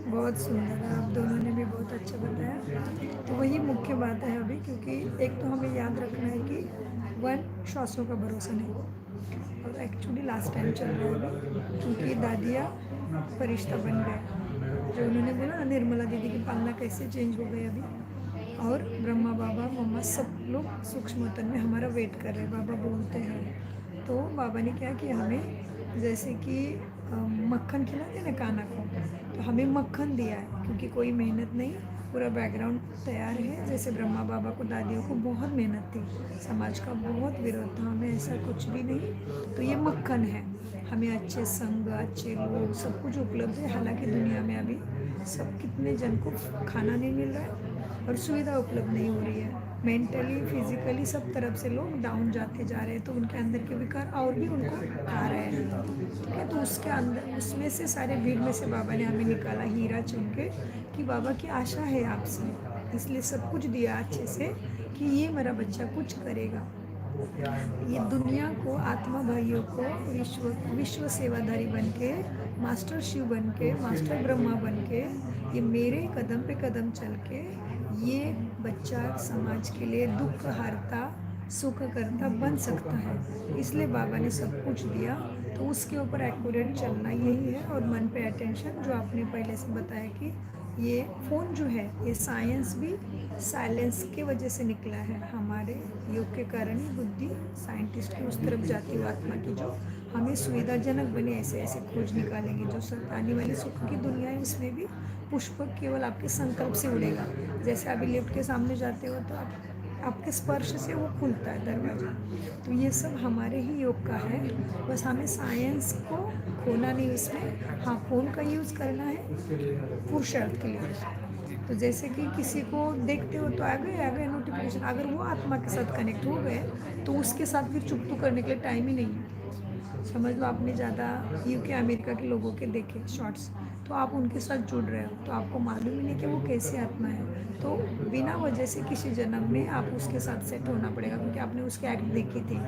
बहुत सुंदर है, आप दोनों ने भी बहुत अच्छा बताया। तो वही मुख्य बात है अभी, क्योंकि एक तो हमें याद रखना है कि वन, श्वासों का भरोसा नहीं, और एक्चुअली लास्ट टाइम चल रहा है अभी, क्योंकि दादिया फरिश्ता बन गए, जो उन्होंने बोला ना निर्मला दीदी की पालना कैसे चेंज हो गई अभी, और ब्रह्मा बाबा मम्मा सब लोग सूक्ष्म तन में हमारा वेट कर रहे हैं, बाबा बोलते हैं। तो बाबा ने क्या किया, हमें जैसे कि मक्खन खिलाते ना काना को, तो हमें मक्खन दिया है, क्योंकि कोई मेहनत नहीं, पूरा बैकग्राउंड तैयार है। जैसे ब्रह्मा बाबा को दादियों को बहुत मेहनत थी, समाज का बहुत विरोध था, हमें ऐसा कुछ भी नहीं, तो ये मक्खन है। हमें अच्छे संग, अच्छे लोग, सब कुछ उपलब्ध है। हालांकि दुनिया में अभी सब कितने जन को खाना नहीं मिल रहा है और सुविधा उपलब्ध नहीं हो रही है, मेंटली फिजिकली सब तरफ से लोग डाउन जाते जा रहे हैं, तो उनके अंदर के विकार और भी उनको खा रहे हैं। ठीक है, तो उसके अंदर उसमें से सारे भीड़ में से बाबा ने हमें निकाला हीरा चुन के, कि बाबा की आशा है आपसे, इसलिए सब कुछ दिया अच्छे से, कि ये मेरा बच्चा कुछ करेगा, ये दुनिया को, आत्मा भाइयों को विश्व सेवाधारी बन के, मास्टर शिव बन के, मास्टर ब्रह्मा बन के, ये मेरे कदम पे कदम चल के ये बच्चा समाज के लिए दुख हारता, सुख करता बन सकता है। इसलिए बाबा ने सब कुछ दिया, तो उसके ऊपर एक्यूरेट चलना यही है। और मन पे अटेंशन, जो आपने पहले से बताया कि ये फ़ोन जो है, ये साइंस भी साइलेंस के वजह से निकला है। हमारे योग के कारण ही बुद्धि साइंटिस्ट की उस तरफ जाती है, आत्मा की, जो हमें सुविधाजनक बने, ऐसे ऐसे खोज निकालेंगे। जो सब आने वाली सुख की दुनिया है, उसमें भी पुष्प केवल आपके संकल्प से उड़ेगा। जैसे अभी लिफ्ट के सामने जाते हो तो आपके स्पर्श से वो खुलता है दरवाजा, तो ये सब हमारे ही योग का है। बस हमें साइंस को खोना नहीं इसमें, हाँ फ़ोन का यूज़ करना है पुरुषार्थ के लिए। तो जैसे कि किसी को देखते हो तो आ गए नोटिफिकेशन, अगर वो आत्मा के साथ कनेक्ट हो गए तो उसके साथ फिर चुप करने के लिए टाइम ही नहीं है। समझ लो आपने ज़्यादा यूके अमेरिका के लोगों के देखे शॉर्ट्स, तो आप उनके साथ जुड़ रहे हो, तो आपको मालूम ही नहीं कि वो कैसी आत्मा है। तो बिना वजह से किसी जन्म में आप उसके साथ सेट होना पड़ेगा, क्योंकि आपने उसके एक्ट देखी थी,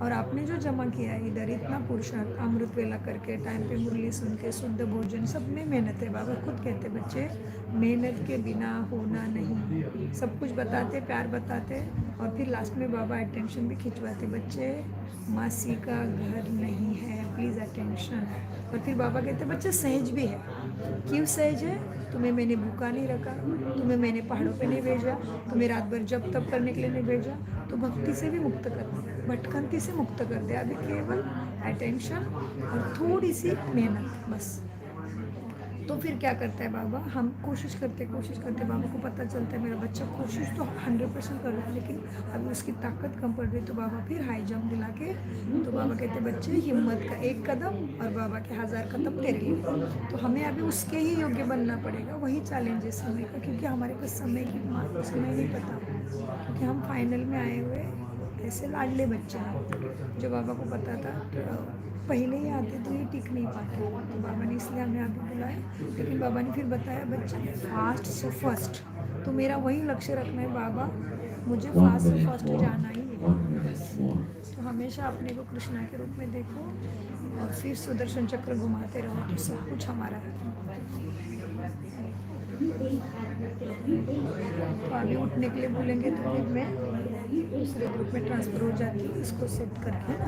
और आपने जो जमा किया है इधर, इतना पुरुषार्थ, अमृत वेला करके, टाइम पे मुरली सुन के, शुद्ध भोजन, सब में मेहनत है। बाबा खुद कहते बच्चे मेहनत के बिना होना नहीं, सब कुछ बताते, प्यार बताते, और फिर लास्ट में बाबा अटेंशन भी खिंचवाते, बच्चे मासी का घर नहीं है, प्लीज़ अटेंशन। और फिर बाबा कहते बच्चे सहज भी है। क्यों सहज है? तुम्हें मैंने भूखा नहीं रखा, तुम्हें मैंने पहाड़ों पे नहीं भेजा, तुम्हें रात भर जप तप करने के लिए नहीं भेजा, तो भक्ति से भी मुक्त कर दे, भटकंती से मुक्त कर दे। अभी केवल अटेंशन और थोड़ी सी मेहनत बस। तो फिर क्या करता है बाबा, हम कोशिश करते बाबा को पता चलता है मेरा बच्चा कोशिश तो 100% कर रहा है, लेकिन अभी उसकी ताकत कम पड़ रही, तो बाबा फिर हाई जंप दिला के, तो बाबा कहते बच्चे हिम्मत का एक कदम और बाबा के 1000 कदम तेरे लिए। तो हमें अभी उसके ही योग्य बनना पड़ेगा, वही चैलेंज है समय का, क्योंकि हमारे पास समय नहीं पता, क्योंकि हम फाइनल में आए हुए ऐसे लाडले बच्चे हैं। जो बाबा को पता था तो पहले ही आते तो ये टिक नहीं पाते, तो बाबा ने इसलिए हमें अभी बुलाया। लेकिन बाबा ने फिर बताया बच्चे फास्ट से फर्स्ट, तो मेरा वही लक्ष्य रखना है बाबा, मुझे फास्ट से फर्स्ट जाना ही है। तो हमेशा अपने को कृष्णा के रूप में देखो और फिर सुदर्शन चक्र घुमाते रहो, तो सब कुछ हमारा है। तो अभी उठने के लिए बोलेंगे तो फिर मैं दूसरे ग्रुप में ट्रांसफ़र हो जाती हूँ, इसको सेट करके ना।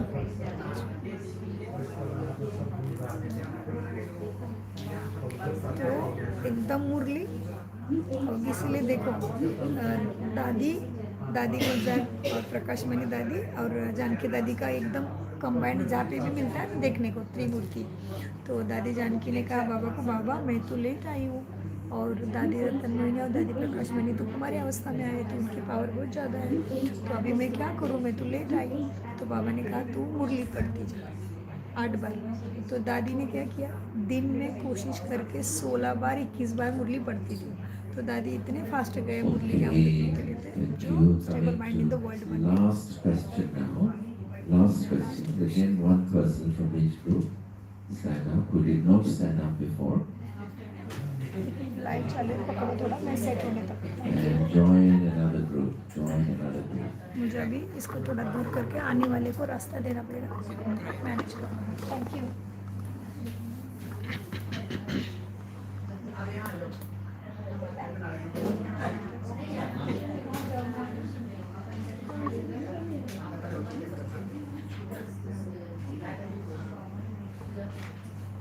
तो एकदम मुरली, और इसीलिए देखो दादी गुलजार और प्रकाश मणि दादी और जानकी दादी का एकदम कंबाइंड जहाँ पे भी मिलता है देखने को त्रिमूर्ति। तो दादी जानकी ने कहा बाबा को, बाबा मैं तो लेट आई हूँ, और दादी रतन मोहिनी और दादी प्रकाश मणि तो कुमारी अवस्था में आए, तो उनकी पावर बहुत ज़्यादा है, तो अभी मैं क्या करूँ, मैं तो लेट आई हूँ। तो बाबा ने कहा तू मुरली पढ़ती जा 8 बार। तो दादी ने क्या किया, दिन में कोशिश करके 16 बार 21 बार मुरली पढ़ती थी। तो दादी इतने फास्ट गए मुरली के अमृत के लिए जो stable mind in the world बन गए. Last question now. Last question. Again, one person from each group stand up who did not stand up before light चालू है, पकड़ो थोड़ा मैं सेट होने तक. and join another group. Join another group. मुझे अभी इसको थोड़ा दूर करके आने वाले को रास्ता देना पड़ेगा. मैनेज करो. Thank you.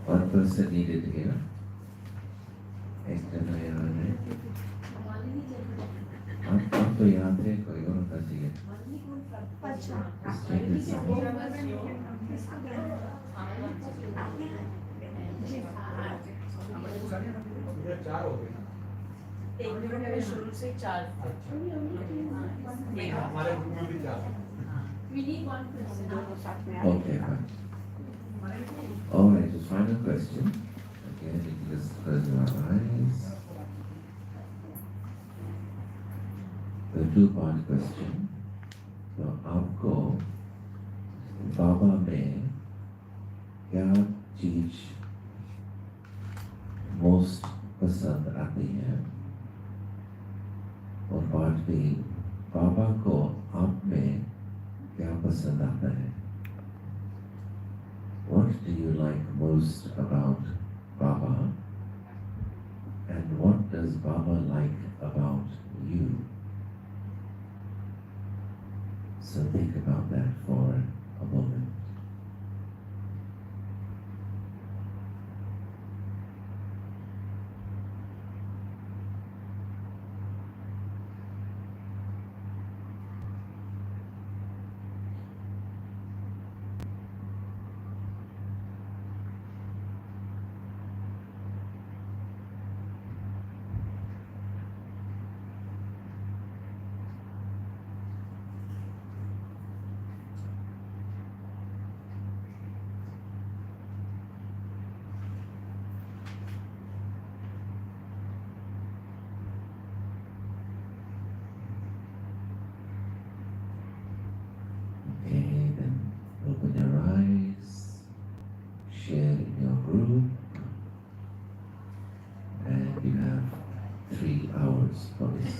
One person needed here. एक जना यहाँ है. आप तो यहाँ थे, कोई और होना चाहिए. Let's check this out. Okay, fine. All right, the final question. Again, you can just close your eyes. The two-part question. तो आपको बाबा में क्या चीज मोस्ट पसंद आती है? और पार्ट बी, बाबा को आप में क्या पसंद आता है? What do you like most about Baba? And what does Baba like about you? So think about that for a moment. Okay, then open your eyes, share in your group, and you have 3 hours for this.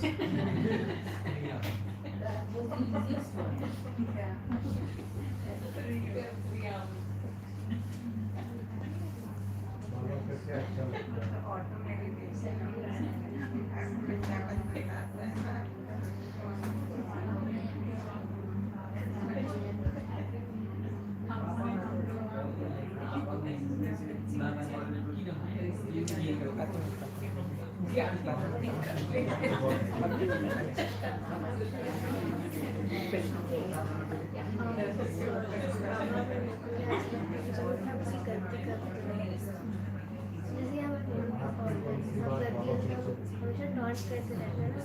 Dance करते रहते हैं ना,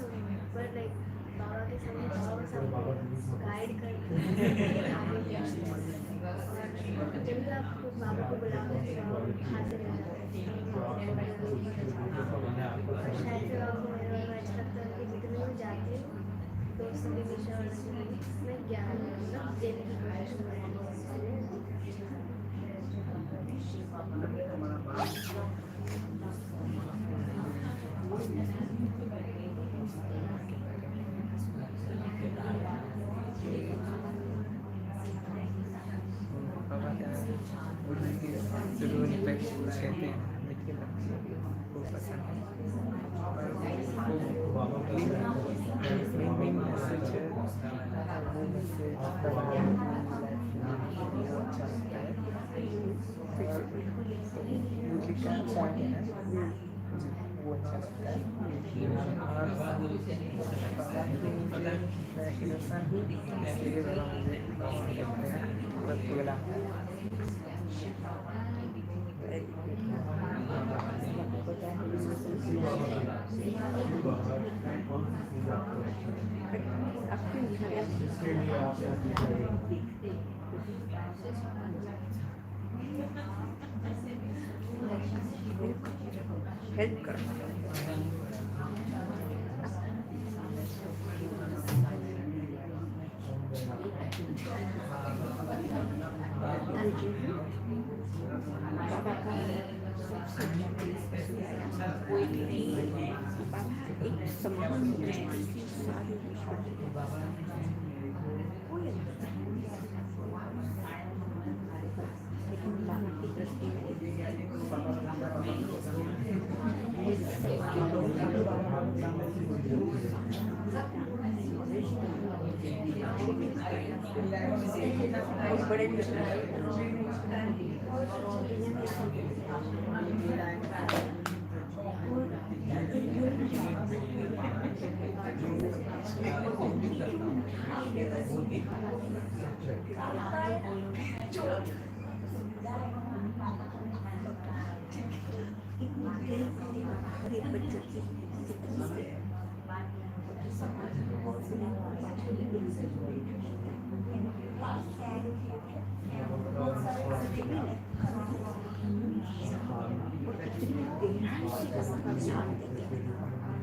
पर like बाबा के सामने बाबा सब guide करते हैं आगे बढ़ते हैं। और जब भी आप बाबा को बुलाते हैं तो आप खाते रह जाते हैं। और शायद से बाबा को मेरे बारे में अच्छा लगता है कि जितने भी जाते हैं दोस्तों के बीच में ज्ञान देने की कोशिश कर रहे हैं। बाबा क्या जरूर कहते हैं मीठी लपसी को पसंद है और मेन मैसेज है वो मैसेज अच्छा लगता है। म्यूजिक का पॉइंट है वो अच्छा लगता है। और मैं हिंदुस्तान हूँ इसलिए बोला हेल्प करना एक समान दृष्टि से सारे लेकिन बाबा की दृष्टि बड़े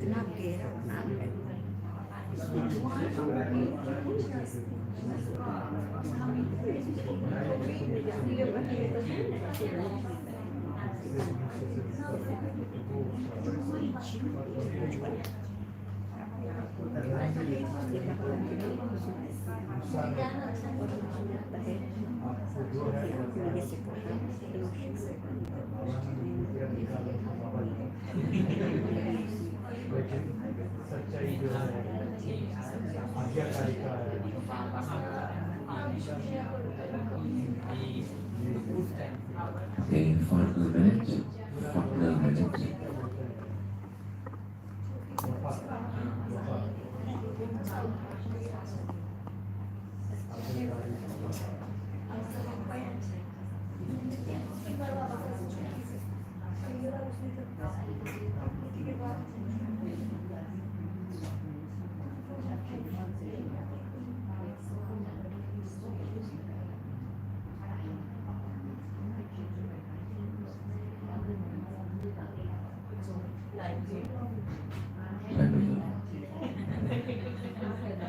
इतना गहरा नाम है सच्चाई जो है आज्ञाकारी का है। Okay, final minute. Final minute.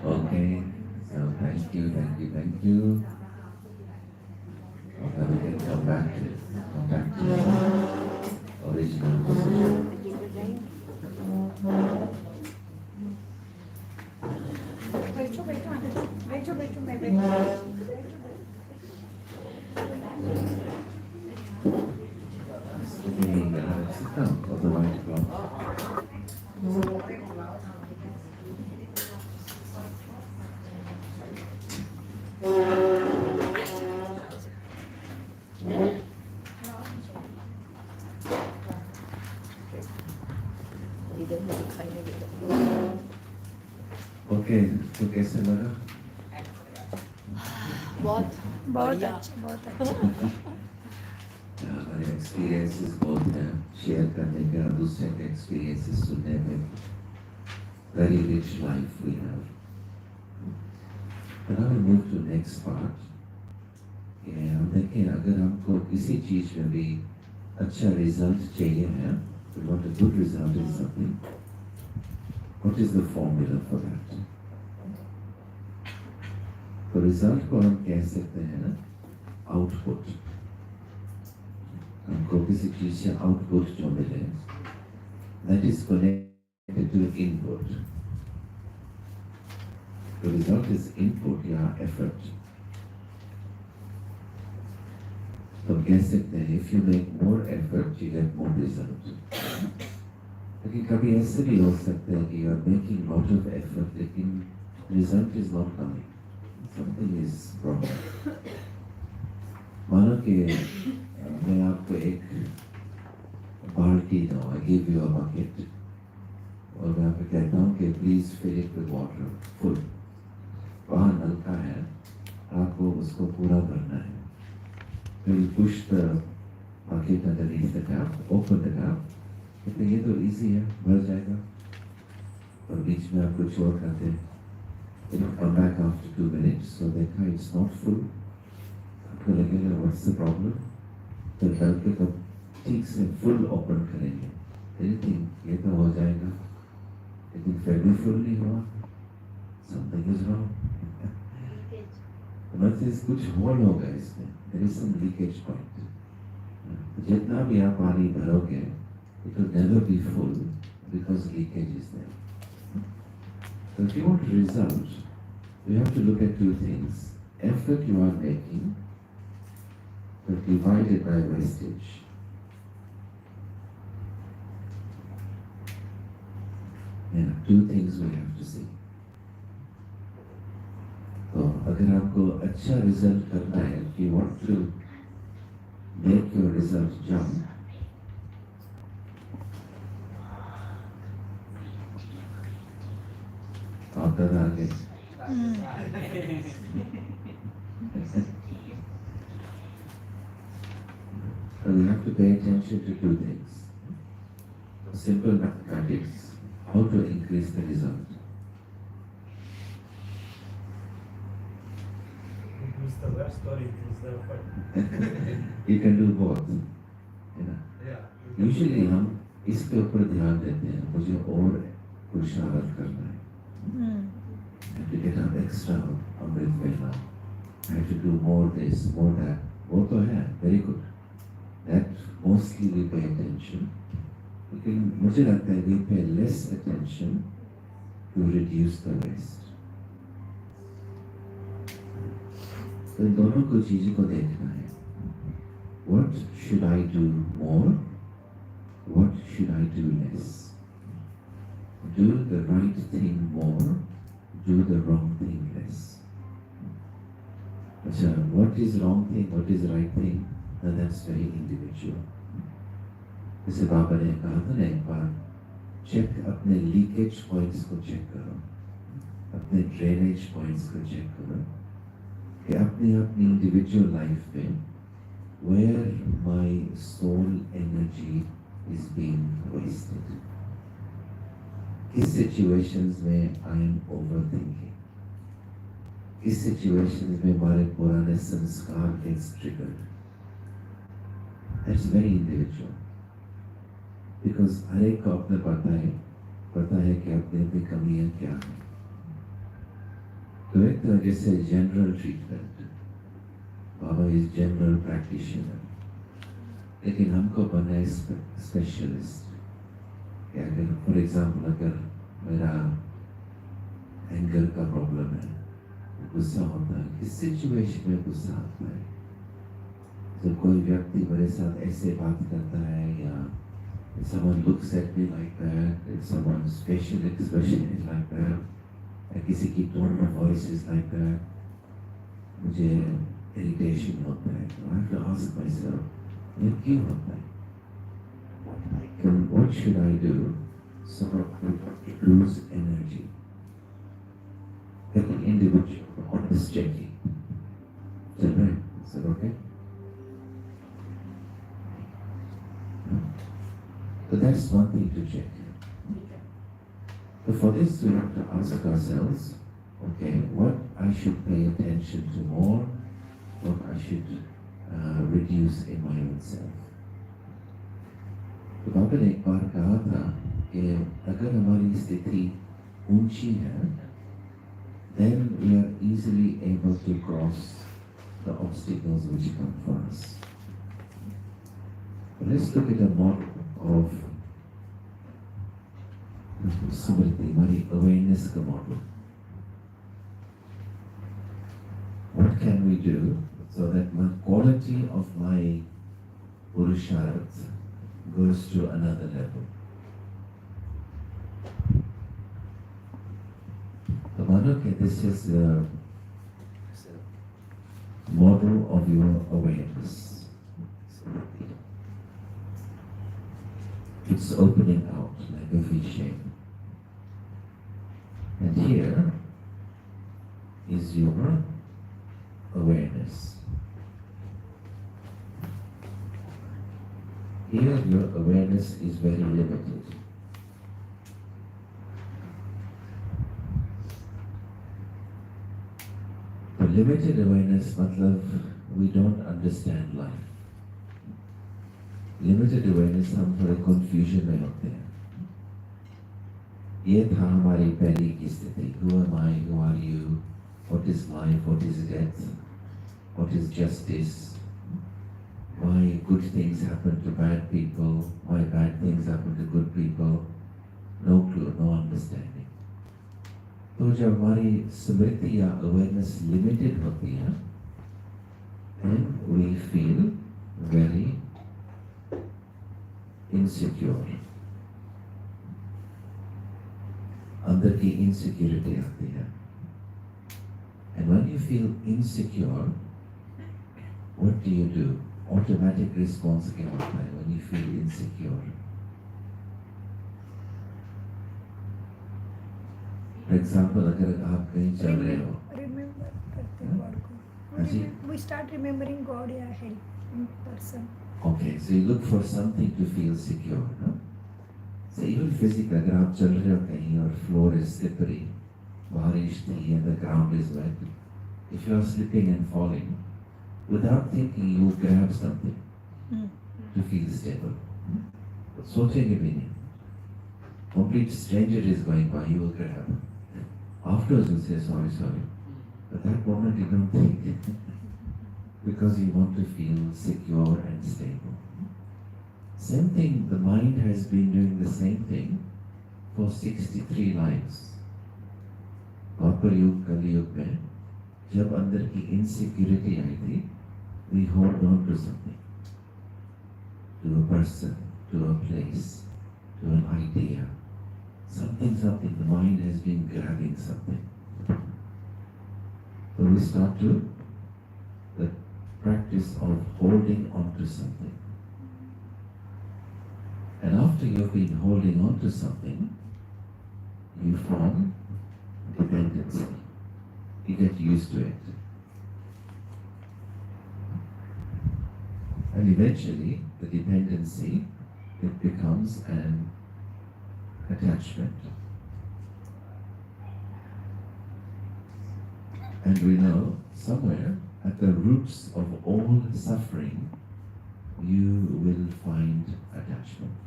Okay, so thank you. Now we can come back to the original position. बैठो मैं बैठो Sit down on the right block. इधर में दिखाई नहीं देता Okay, तो कैसे लगा? बहुत बढ़िया बहुत अच्छा हमारे एक्सपीरियंसेस बहुत हैं शेयर करने के और दूसरे के एक्सपीरियंसेस सुनने में very rich life we have. Now we move to next part. हम देखें अगर हमको किसी चीज में भी अच्छा रिजल्ट चाहिए है, we want a good result in something. What is the formula for that? तो रिजल्ट को हम कह सकते हैं ना आउटपुट. हमको किसी चीज से आउटपुट जो मिले, that is connected to input. The result is input या effort. तो कह सकते हैं if you make more effort you get more result. लेकिन कभी ऐसे भी हो सकता है कि you are making lot of effort लेकिन result is not coming. Something is wrong. मानो कि मैं आपको एक बाल्टी दूँ, I give you a bucket, और मैं आपको कहता हूँ कि please fill it with water, full. वहाँ नलका है, आपको उसको पूरा भरना है. You push the bucket underneath the tap, open the tap. कहते ये तो easy है, भर जाएगा. और बीच में आप कुछ और करते हैं. It will come back after 2 minutes, so देखा it's not full. आपको लगेगा what's the problem? तो नलके को ठीक से फुल ओपन करेंगे, एनीथिंग ये तो हो जाएगा, लेकिन फिर भी फुल नहीं हुआ, समथिंग इज रॉन्ग। मतलब कुछ होल होगा इसमें, there is some leakage point. जितना भी आप पानी भरोगे, it will never be full because leakage is there. So if you want result, you have to look at two things: effort you are making, but divided by wastage. Yeah, two things we have to see. तो अगर आपको अच्छा result करना है, if you want to make your result jump, आपका आगे So we have to pay attention to two things: simple mathematics, how to increase the result. Increase the left or increase the right? You can do both. You know. Yeah. Usually हम इसके ऊपर ध्यान देते हैं, मुझे और पुरुषार्थ करना है, I have to get up extra अमृत वेला, I have to do more this, more that. वो तो है, very good. That mostly we pay attention. लेकिन मुझे लगता है we pay less attention to reduce the waste. तो इन दोनों को चीज़ों को देखना है. What should I do more? What should I do less? Do the right thing more, do the wrong thing less. अच्छा, what is wrong thing, what is right thing? And that's very individual. जैसे बाबा ने कहा था ना एक बार, check अपने leakage points को check करो, अपने ड्रेनेज पॉइंट्स को चेक करो, कि अपनी अपनी इंडिविजुअल लाइफ में where my soul energy is being wasted. किस situations में I am overthinking, किस situations में हमारे पुराने संस्कार gets triggered. That's very individual. Because हर एक को अपने पता है कि अपने में कमियां क्या हैं. तो एक तरह से general treatment, Baba is general practitioner, लेकिन हमको बनना है स्पेशलिस्ट. अगर फॉर एग्जाम्पल अगर मेरा एंगर का प्रॉब्लम है, गुस्सा होता है, किस सिचुएशन में गुस्सा आता है, जब कोई व्यक्ति मेरे साथ ऐसे बात करता है, या someone looks at me like that, if someone's facial expression is like that, या किसी की tone of voice is like that, मुझे irritation होता है. I have to ask myself, ये क्यों होता है? And what should I do so I lose energy? Get an individual honest checking. Is that right? Is that okay? So that's one thing to check. So for this we have to ask ourselves, okay, what I should pay attention to more, what I should reduce in my own self. तो बाबा ने एक बार कहा था कि अगर हमारी स्थिति ऊंची है, then we are easily able to cross the obstacles which come for us. But let's look at a model of Smriti, हमारी awareness का model. What can we do so that my quality of my purusharth goes to another level? So Manu, this is the model of your awareness. It's opening out like a V shape. And here is your awareness. Here your awareness is very limited. The limited awareness, matlab, we don't understand life. Limited awareness हम थोड़े confusion में होते हैं। ये था हमारी पहली की स्थिति, who am I, who are you, what is life, what is death, what is justice, why good things happen to bad people, why bad things happen to good people, no clue, no understanding. तो जब हमारी स्मृति या awareness limited होती है, then we feel very insecure. अंदर की insecurity आती है. And when you feel insecure, what do? Automatic response क्या होता है when you feel insecure? For example, अगर आप कहीं चल रहे हो, रिमेम्बर करते हैं गॉड को। हाँ जी। We start remembering God या helping person. okay, so you look for something to feel secure, no? So even physically, अगर आप चल रहे हो कहीं और floor is slippery, बारिश थी and the ground is wet, if you are slipping and falling, without thinking you grab something to feel stable. सोचेंगे भी नहीं. Complete stranger is going by, you will grab. Afterwards you say sorry. But that moment you don't think because you want to feel secure and stable. Same thing, the mind has been doing the same thing for 63 lives. वपरम कलयुग में जब अंदर की insecurity आई थी, we hold on to something, to a person, to a place, to an idea. Something, the mind has been grabbing something. So we start to the practice of holding on to something. And after you've been holding on to something, you form dependency. You get used to it. And eventually, the dependency, it becomes an attachment. And we know somewhere at the roots of all suffering, you will find attachment.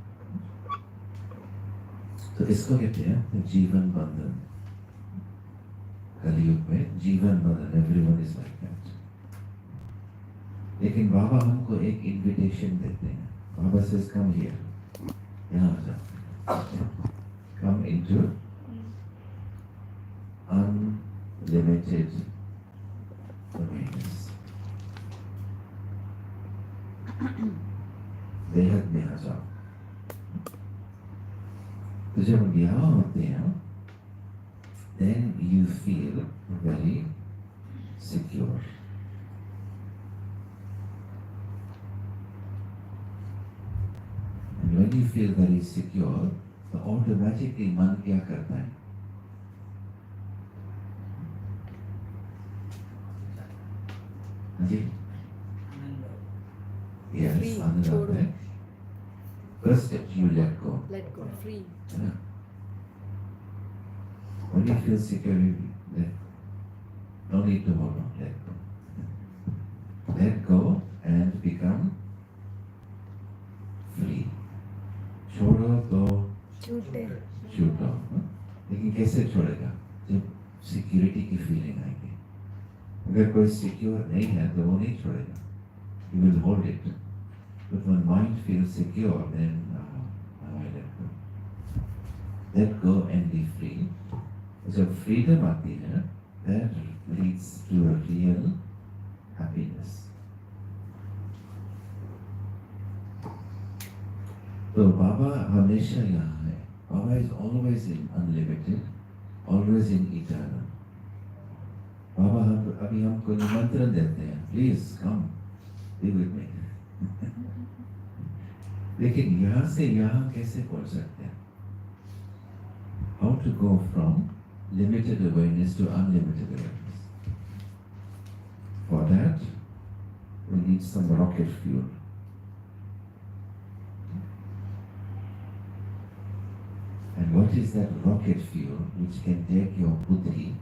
तो इसको कहते हैं जीवन बंधन. कलयुग में जीवन बंधन, everyone is like that. लेकिन बाबा हमको एक invitation देते हैं. बाबा says come here. यहाँ आ जाओ. Come into unlimited awareness. बेहद में आ जाओ. तो जब हम यहाँ होते हैं, then you feel very secure. And when you feel very secure, तो automatically मन क्या करता है? जी? Yes, Free, आनंद आता छोड़ो. है. First step, you let go. Let go, free. Yeah. When you feel secure, you let go. No need to hold on, let go. Let go and become free. छोड़ो तो छूटे। छूटो. लेकिन कैसे छोड़ेगा? जब सिक्योरिटी की फीलिंग आएगी. अगर कोई सिक्योर नहीं है तो वो नहीं छोड़ेगा. He will hold it. But when mind feels secure, then now I let go. Let go and be free. जब freedom आती है, that leads to a real happiness. तो बाबा हमेशा यहाँ है. Baba is always in unlimited, always in eternal. बाबा अभी हमको निमंत्रण देते हैं. Please come, be with me. लेकिन यहाँ से यहाँ कैसे पहुँच सकते हैं? How to go from limited awareness to unlimited awareness? For that, we need some rocket fuel. And what is that rocket fuel which can take your buddhi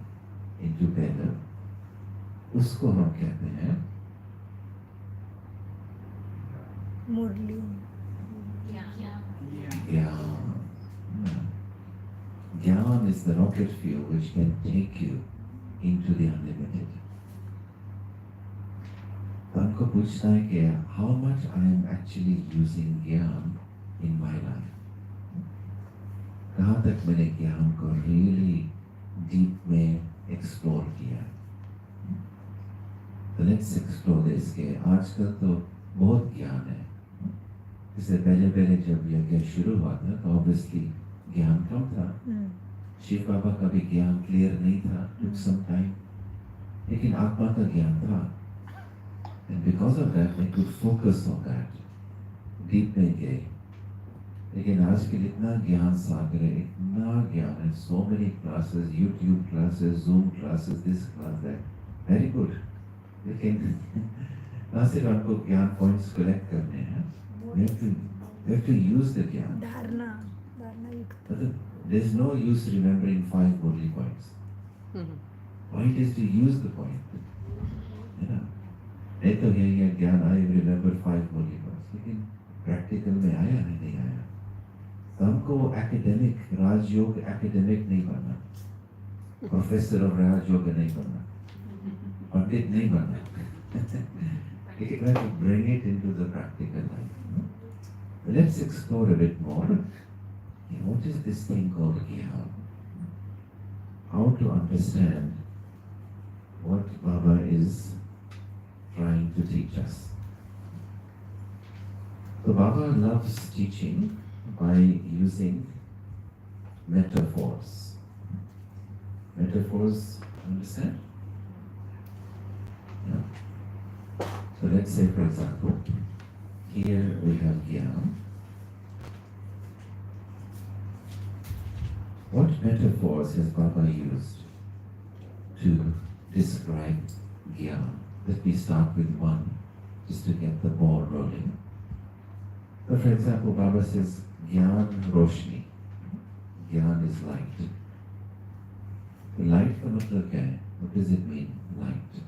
into better? उसको हम कहते हैं मुरली। is the rocket fuel which can take you into the unlimited. तो हमको पूछना है कि how much I am actually using ज्ञान in my life. कहाँ तक मैंने ज्ञान को really deep में explore किया. तो let's explore this के आजकल तो बहुत ज्ञान है. इससे पहले जब यज्ञ शुरू हुआ था तो obviously ज्ञान कम था. शिव बाबा का भी ज्ञान क्लियर नहीं था. took some time. लेकिन आत्मा का ज्ञान था. And because of that, they could focus on that. Deep में गए. लेकिन आजकल इतना ज्ञान सागर है, इतना ज्ञान है. So many classes, YouTube classes, Zoom classes, this class, that. Very good. लेकिन ना सिर्फ आपको ज्ञान points collect करने हैं. We have to use the ज्ञान. धारणा युक्त. There's no use remembering 5 Murli points. Point is to use the point. Yeah. नहीं तो ये ज्ञान I remember 5 Murli points. लेकिन practical में आया नहीं आया. तो हमको academic, राजयोग academic नहीं बनना. Professor of राजयोग नहीं बनना. पंडित नहीं बनना. We have to bring it into the practical life. Let's explore a bit more. What is this thing called Gyan? How to understand what Baba is trying to teach us. So Baba loves teaching by using metaphors. Metaphors, understand? Yeah. So let's say, for example, here we have Gyan. What metaphors has Baba used to describe Gyan? Let me start with one, just to get the ball rolling. So for example, Baba says, Gyan Roshni. Gyan is light. Light का मतलब क्या है? What does it mean, light?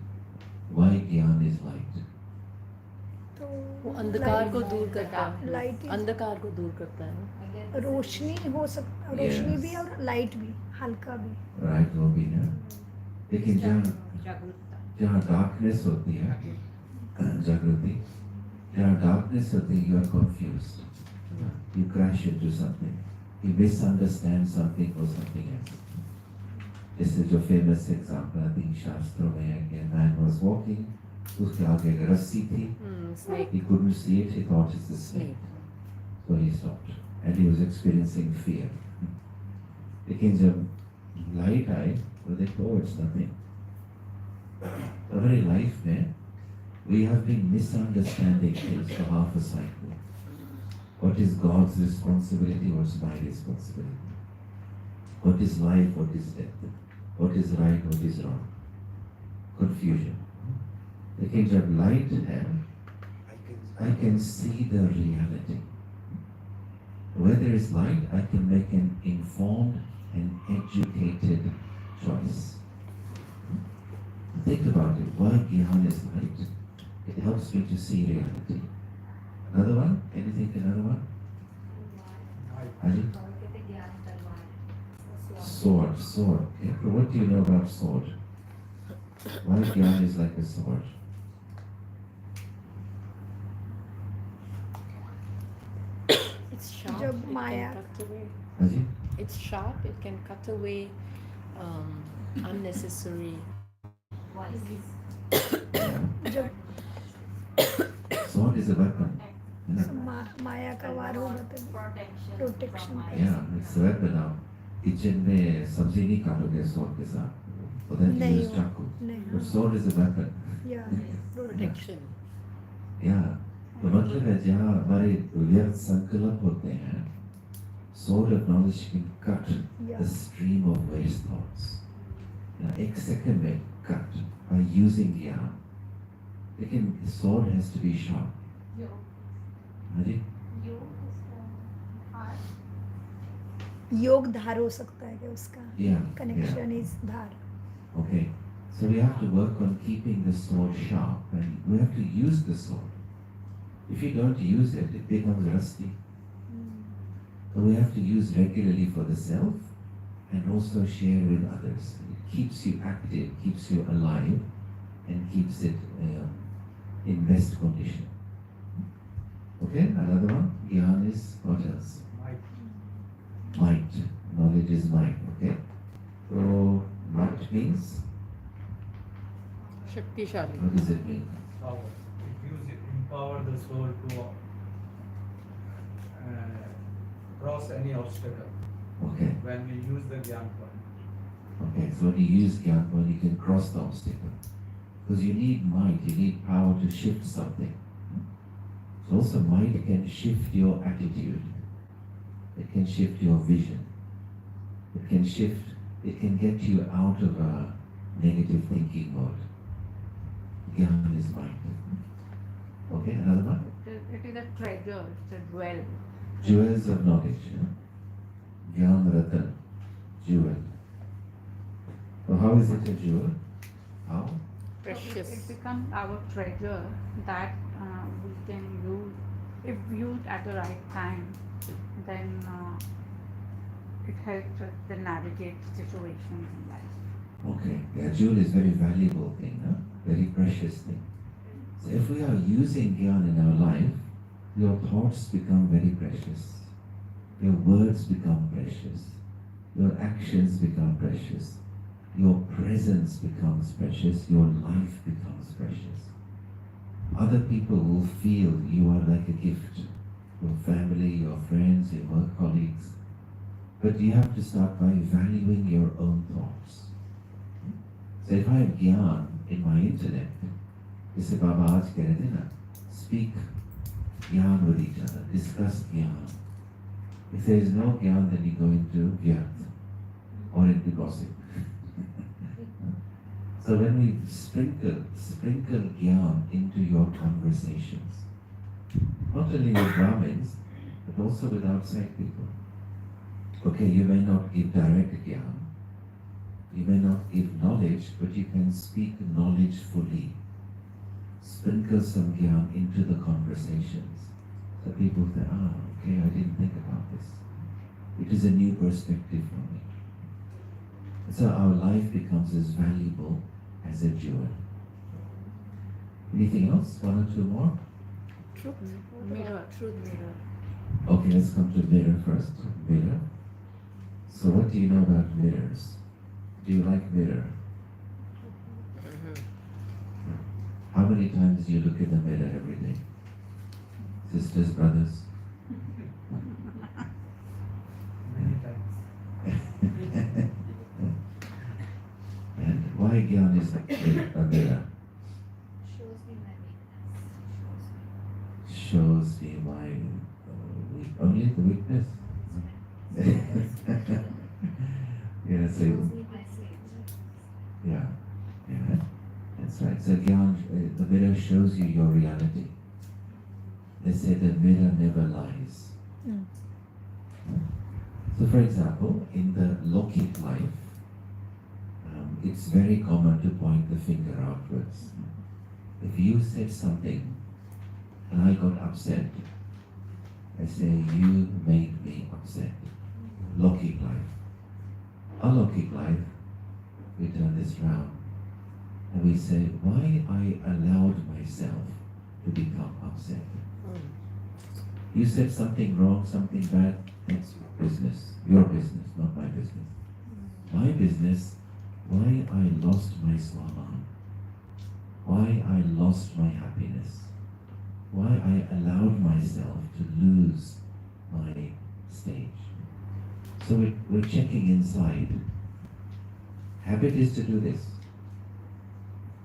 Why Gyan is light? वो अंधकार को दूर करता है. लाइट अंधकार को दूर करता है. रोशनी हो सकता, रोशनी भी और लाइट भी, हल्का भी. Right, वो भी ना. लेकिन जहाँ darkness होती है, जागृति, जहाँ darkness होती है, you are confused. You crash into something. You misunderstand something or something else. This is your famous example. I think शास्त्रों में है कि a man was walking. उसके आगे एक रस्सी थी. He couldn't see it. He thought it's a snake. So he stopped, and he was experiencing fear. लेकिन जब light आई, तो देखो, oh, it's nothing. हमारी life में we have been misunderstanding things for half a cycle. What is God's responsibility? What's my responsibility? What is life? What is death? What is right? What is wrong? Confusion. लेकिन जब light है, I can see the reality. Where there is light, I can make an informed and educated choice. Think about it. Why Gyan is light? It helps me to see reality. Another one? Anything? Another one? Ali? Sword. Okay. So what do you know about sword? Why Gyan is like a sword? It's sharp. जब It can Maya- cut away. Ali? It's sharp. It can cut away unnecessary. जब Sword is a weapon. माया का वार होगा तो protection. Yeah, it's a weapon now. Kitchen में सब्जी नहीं काटोगे sword के साथ. But then you नहीं use चाकू. नहीं. But sword is a weapon. या Protection. Yeah. तो मतलब है जहाँ हमारे व्यर्थ संकल्प होते हैं, sword of knowledge can cut Yeah. the stream of waste thoughts. एक second में cut by using ज्ञान. लेकिन sword has to be sharp. हाँ योग धार हो सकता है क्या उसका? Yeah. Connection is Dhar. Okay. So we have to work on keeping the sword sharp, and we have to use the sword. If you don't use it, it becomes rusty. So we have to use regularly for the self, and also share with others. It keeps you active, keeps you alive, and keeps it in best condition. Okay, another one. Gyan is what else? Might. Knowledge is might. Okay. So might means, शक्तिशाली what does it mean? Power. It empower the soul to cross any obstacle Okay. when we use the Gyan point. Okay, so when you use Gyan point, you can cross the obstacle. Because you need might, you need power to shift something. So also might can shift your attitude. It can shift your vision. It can get you out of a negative thinking mode. Gyan is might. Okay, another one? It is a treasure, it's a jewel. Jewels of knowledge. Gyan Ratan, jewel. So how is it a jewel? How? precious It becomes our treasure that we can use, if used at the right time, then it helps us to navigate situations in life. Okay, yeah, jewel is very valuable thing, huh? Very precious thing. So if we are using Gyan in our life, your thoughts become very precious. Your words become precious. Your actions become precious. Your presence becomes precious. Your life becomes precious. Other people will feel you are like a gift. Your family, your friends, your work colleagues. But you have to start by valuing your own thoughts. So if I have Gyan in my intellect, जैसे बाबा आज कह रहे थे ना, speak Gyan with each other, discuss Gyan. If there is no Gyan, then you go into Vyat or into gossip. So when we sprinkle Gyan into your conversations, not only with Brahmins, but also with outside people. Okay, you may not give direct Gyan, you may not give knowledge, but you can speak knowledge fully. Sprinkle some Gyan into the conversations. So people say, okay, I didn't think about this. It is a new perspective for me. So our life becomes as valuable as a jewel. Anything else? One or two more? Mirror. Okay, let's come to mirror first. Mirror. So what do you know about mirrors? Do you like mirror? How many times do you look in the mirror every day? Sisters, brothers? Many times. And why Gyan is a mirror? Shows me my only the weakness. Yeah, so yeah, that's right. So Gyan, the mirror shows you your reality. They say the mirror never lies. So for example, in the Lokik life, it's very common to point the finger outwards. If you said something and I got upset, I say, you made me upset. Lokik life. Alokik life, we turn this round and we say, why I allowed myself to become upset. You said something wrong, something bad, that's business. Your business, not my business. My business, why I lost my swaman, why I lost my happiness, why I allowed myself to lose my stage. So we're checking inside. Habit is to do this.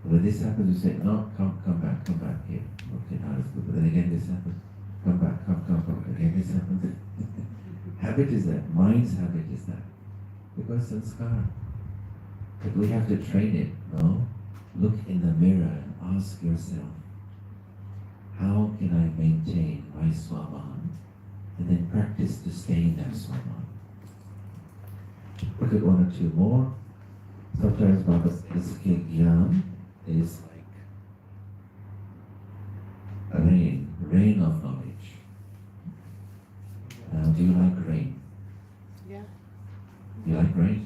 When this happens, we say, no, come back here. Okay, now it's good. But then again this happens. Come back. Again this happens. Habit is that. Mind's habit is that. Because sanskar. But we have to train it, no? Look in the mirror and ask yourself, how can I maintain my swaman? And then practice to stay in that swaman. Look at one or two more. Sometimes Baba says Gyan is like a rain of knowledge. Now, do you like rain? yeah You like rain?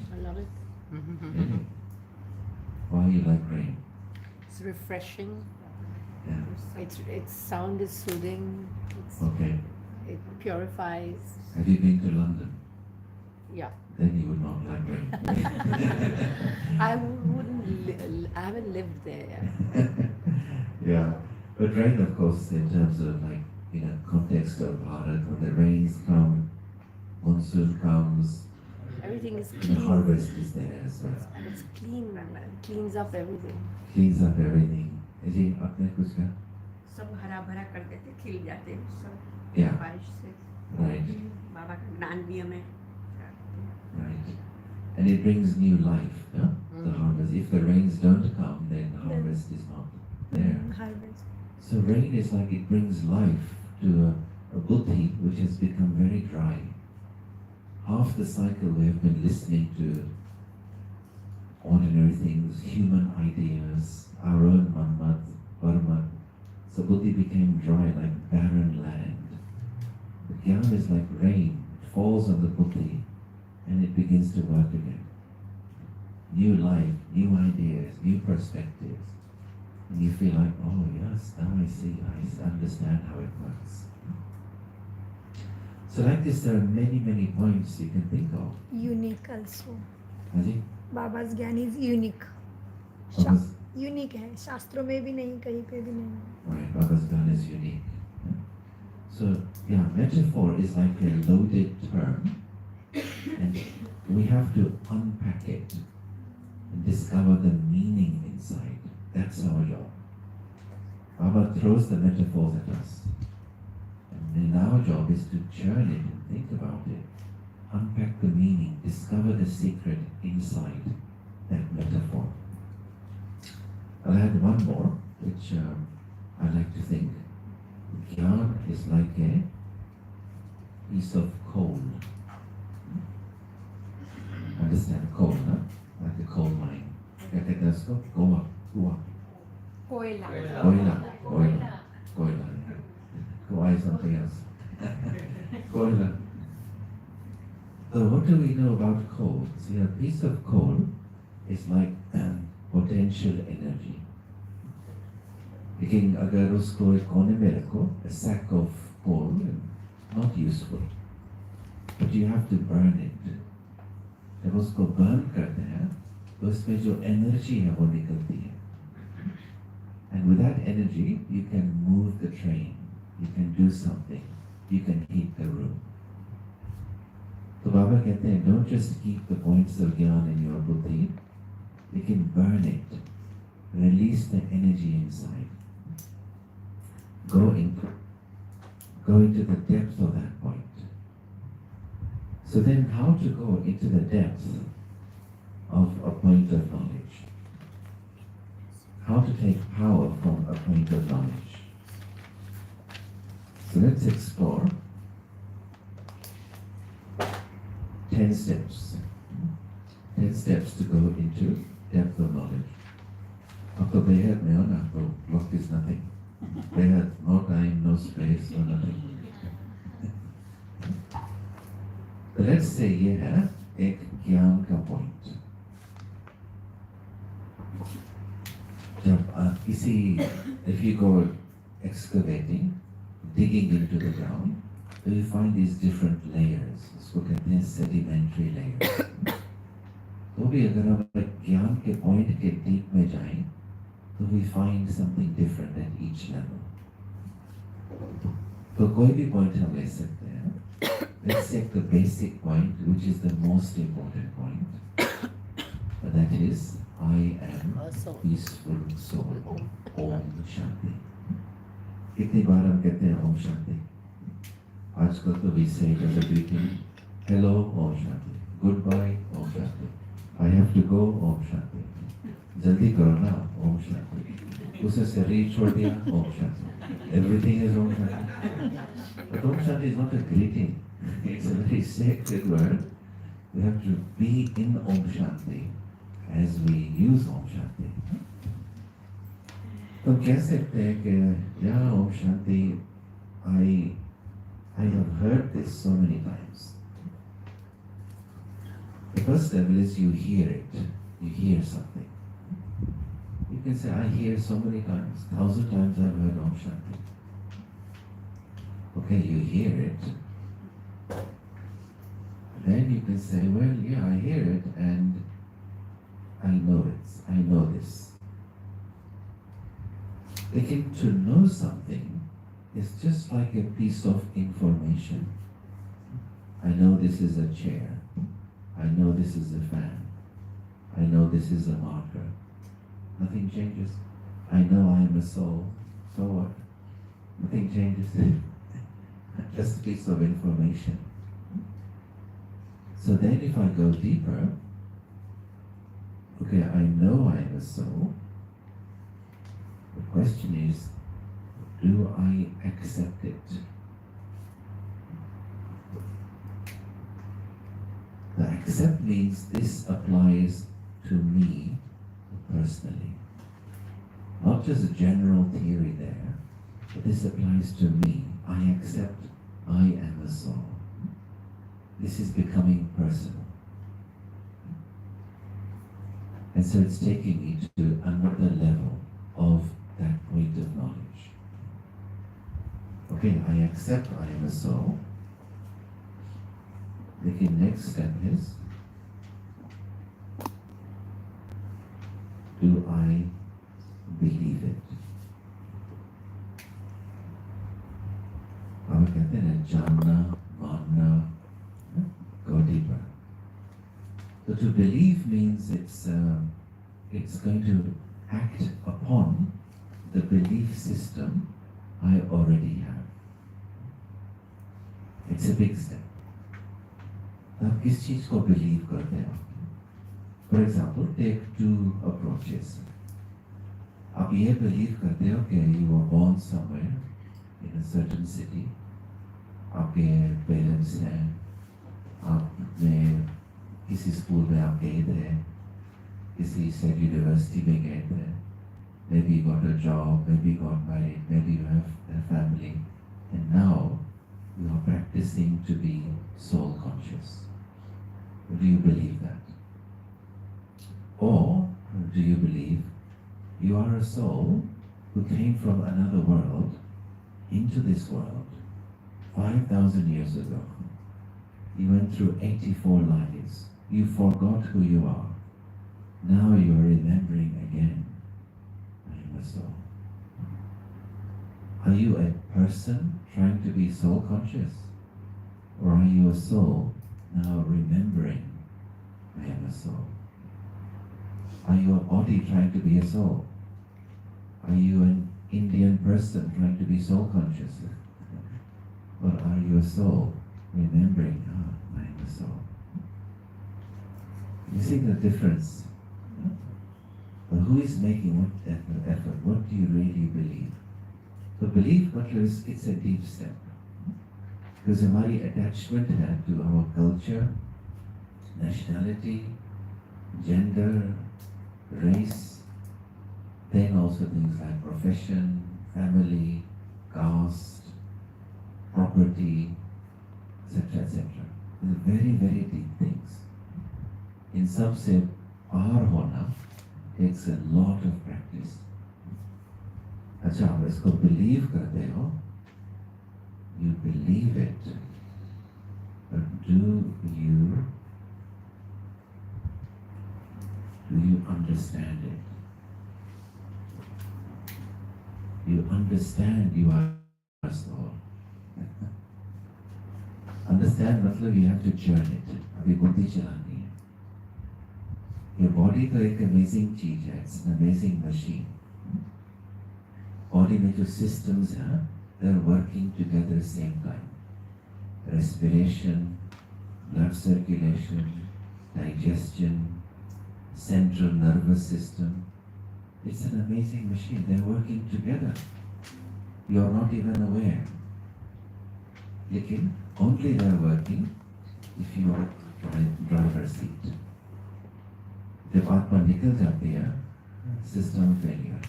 why you like rain? It's refreshing. Yeah. Its sound is soothing. Okay. It purifies. Have you been to London? Yeah. Then you would not like rain. I haven't lived there yet. Yeah. But rain, of course, in terms of like, context of Bharat, when the rains come, monsoon comes, Everything is the clean. harvest is there as well. It's clean. Cleans up everything. Cleans up everything. जी आपने कुछ कहा? सब हरा भरा कर देते, खिल जाते हैं सब Yeah. बारिश से। Right. बाबा का ज्ञान भी हमें Right. And it brings new life, yeah? The harvest. If the rains don't come, then the harvest is not there. Harvest. So rain is like it brings life to a buddhi which has become very dry. Half the cycle we have been listening to ordinary things, human ideas, our own manmat, parmap. So buddhi became dry like barren land. The gyan is like rain, it falls on the buddhi and it begins to work again. New life, new ideas, new perspectives. And you feel like, oh yes, now I see, I understand how it works. So like this, there are many, many points you can think of. Unique also. Haji? बाबा's ज्ञान is unique. Baba's, unique है, शास्त्रों में भी नहीं, कहीं पे भी नहीं. right, Baba's gun is unique. So yeah, metaphor is like a loaded term, and we have to unpack it and discover the meaning inside. That's our job. Baba throws the metaphors at us. And then our job is to churn it and think about it, unpack the meaning, discover the secret inside that metaphor. I'll add one more, which I like to think. Gyan is like a piece of coal. Understand coal, huh? Like a coal mine. Get it, let's go. Go up. कोयला Koila. Why something else? Koila. So what do we know about coal? See, a piece of coal is like potential energy. लेकिन अगर उसको एक कोने में रखो, a sack of coal, not useful. But you have to burn it. जब उसको burn करते हैं, तो उसमें जो energy है वो निकलती है. And with that energy, you can move the train. You can do something. You can heat the room. So Baba कहते हैं, don't just keep the points of gyan in your buddhi. You can burn it. Release the energy inside. Go into the depth of that point. So then how to go into the depth of a point of knowledge? How to take power from a point of knowledge? So let's explore 10 steps. 10 steps to go into depth of knowledge. After Behad Meona, block is nothing. Behad, no time, no space, no nothing. So let's say ये है एक ज्ञान का point. जब आप किसी, if you go excavating, digging into the ground, you find these different layers. इसको कहते हैं sedimentary layers. तो भी अगर हम ज्ञान के point के deep में जाएं, तो we find something different at each level. तो कोई भी point हम ले सकते हैं. Let's take the basic point, which is the most important point. That is, I am a peaceful soul. Om Shanti. कितनी बार हम कहते हैं Om Shanti? आजकल तो we say it as a greeting. Hello, Om Shanti. Goodbye, Om Shanti. I have to go, Om Shanti. जल्दी करो ना, Om Shanti. उसे शरीर छोड़ दिया, Om Shanti. Everything is Om Shanti. But Om Shanti is not a greeting. It's a very sacred word. We have to be in Om Shanti as we use Om Shanti. तो कह सकते हैं कि या Om Shanti, I have heard this so many times. The first level is you hear it. You hear something. can say, I hear so many times, 1,000 times I've heard Om Shanti. Okay, you hear it. Then you can say, well, yeah, I hear it and I know it. I know this. Again, to know something is just like a piece of information. I know this is a chair. I know this is a fan. I know this is a marker. Nothing changes. I know I am a soul. So what? Nothing changes. Just a piece of information. So then if I go deeper, okay, I know I am a soul. The question is, do I accept it? The accept means this applies to me personally. Not just a general theory there, but this applies to me. I accept I am a soul. This is becoming personal. And so it's taking me to another level of that point of knowledge. Okay, I accept I am a soul. The next step is, do I believe it? हम कहते हैं जानना, मानना, go deeper. So to believe means it's going to act upon the belief system I already have. It's a big step. आप किस चीज को believe करते हैं? For example, take two approaches. आप ये बिलीव करते हो कि you were born somewhere in a certain city. आपके पेरेंट्स हैं, आपने किसी स्कूल में आप गए थे, किसी से यूनिवर्सिटी में गए थे, maybe you got a job, maybe you got married, maybe you have a family, and now you are practicing to be soul conscious. Do you believe that? Or do you believe you are a soul who came from another world into this world 5,000 years ago? You went through 84 lives. You forgot who you are. Now you are remembering again. I am a soul. Are you a person trying to be soul conscious? Or are you a soul now remembering I am a soul? Are you a body trying to be a soul? Are you an Indian person trying to be soul conscious? Or are you a soul remembering, I am a soul? You see the difference? But who is making what effort? What do you really believe? So belief, it's a deep step. Because हमारी attachment है to our culture, nationality, gender, race, then also things like profession, family, caste, property, etc., etc. These are very, very deep things. In सबसे पार होना takes a lot of practice. अच्छा, आप इसको believe करते हो, you believe it, but do you understand it? You understand you are a soul. Understand मतलब you have to churn it. अभी बुद्धि चलानी है. Your body तो एक amazing चीज है. It's an amazing machine. Body में जो systems हैं, they're working together at the same time. Respiration, blood circulation, digestion, central nervous system. It's an amazing machine. They're working together. You're not even aware. लेकिन only they're working if you are driver's seat. जब आत्मा निकल जाती है, system failure.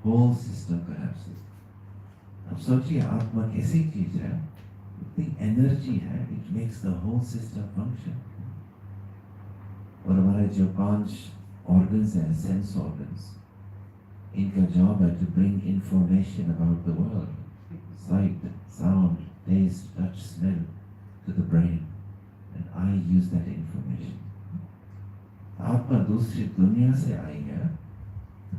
Whole system collapses. अब सोचिए आत्मा कैसी चीज है, इतनी एनर्जी है, it makes the whole system function. और हमारे जो 5 organs हैं, sense organs, इनका जॉब है to bring information about the world, sight, sound, taste, touch, smell to the brain, and I use that information. आत्मा दूसरी दुनिया से आई है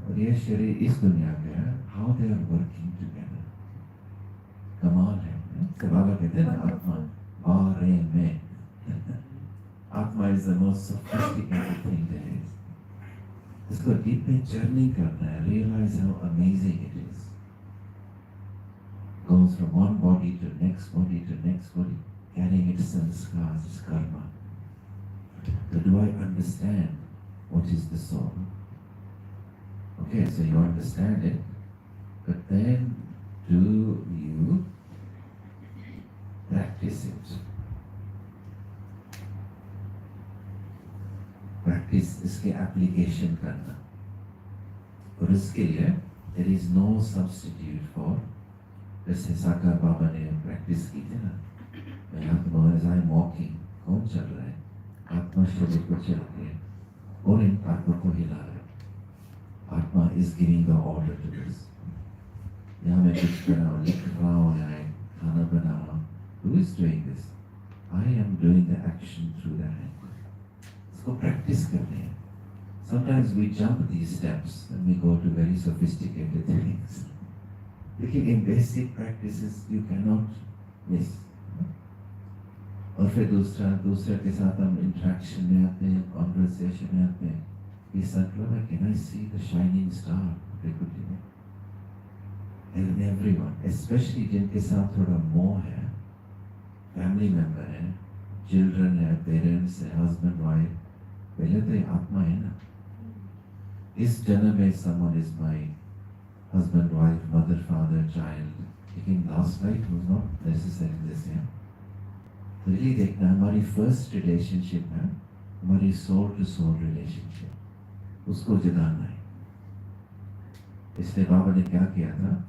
और ये शरीर इस दुनिया का है. How they are working together. कमाल है. तो बाबा कहते हैं ना आत्मा बारे में. आत्मा is the most sophisticated thing there is. इसको डीप में जर्नी करना है. Realize how amazing it is. Goes from one body to next body to next body, carrying its sanskars, its karma. But do I understand what is the soul? Okay, so you understand it, but then do you practice it? Practice इसके application करना. और इसके लिए there is no substitute for, जैसे साकार बाबा ने practice की थी ना, मैं आत्मा as I am walking, कौन चल रहा है? आत्मा शरीर को चल रही है और इन आत्मा को हिला रहा है. आत्मा is giving the order to this. यहाँ मैं कुछ कर रहा हूँ, लिख रहा हूँ, यहाँ खाना बना रहा हूँ. Who is doing this? I am doing the action through the hand. इसको practice करने हैं. Sometimes we jump these steps and we go to very sophisticated things. लेकिन in basic practices you cannot miss. और फिर दूसरे के साथ हम इंटरेक्शन में आते हैं, कॉन्वर्सेशन में आते हैं. ये संकल्प है, can I see the shining star? And everyone, especially जिनके साथ थोड़ा मोह है, फैमिली मेंबर है, चिल्ड्रन है, पेरेंट्स है, हस्बैंड वाइफ, पहले तो ये आत्मा है ना. इस जन्म में someone is my husband, wife, mother, father, child. लेकिन last life was not necessarily the same. तो ये देखना हमारी फर्स्ट रिलेशनशिप है, हमारी सोल टू सोल रिलेशनशिप, उसको जगाना है. इसलिए बाबा ने क्या किया था,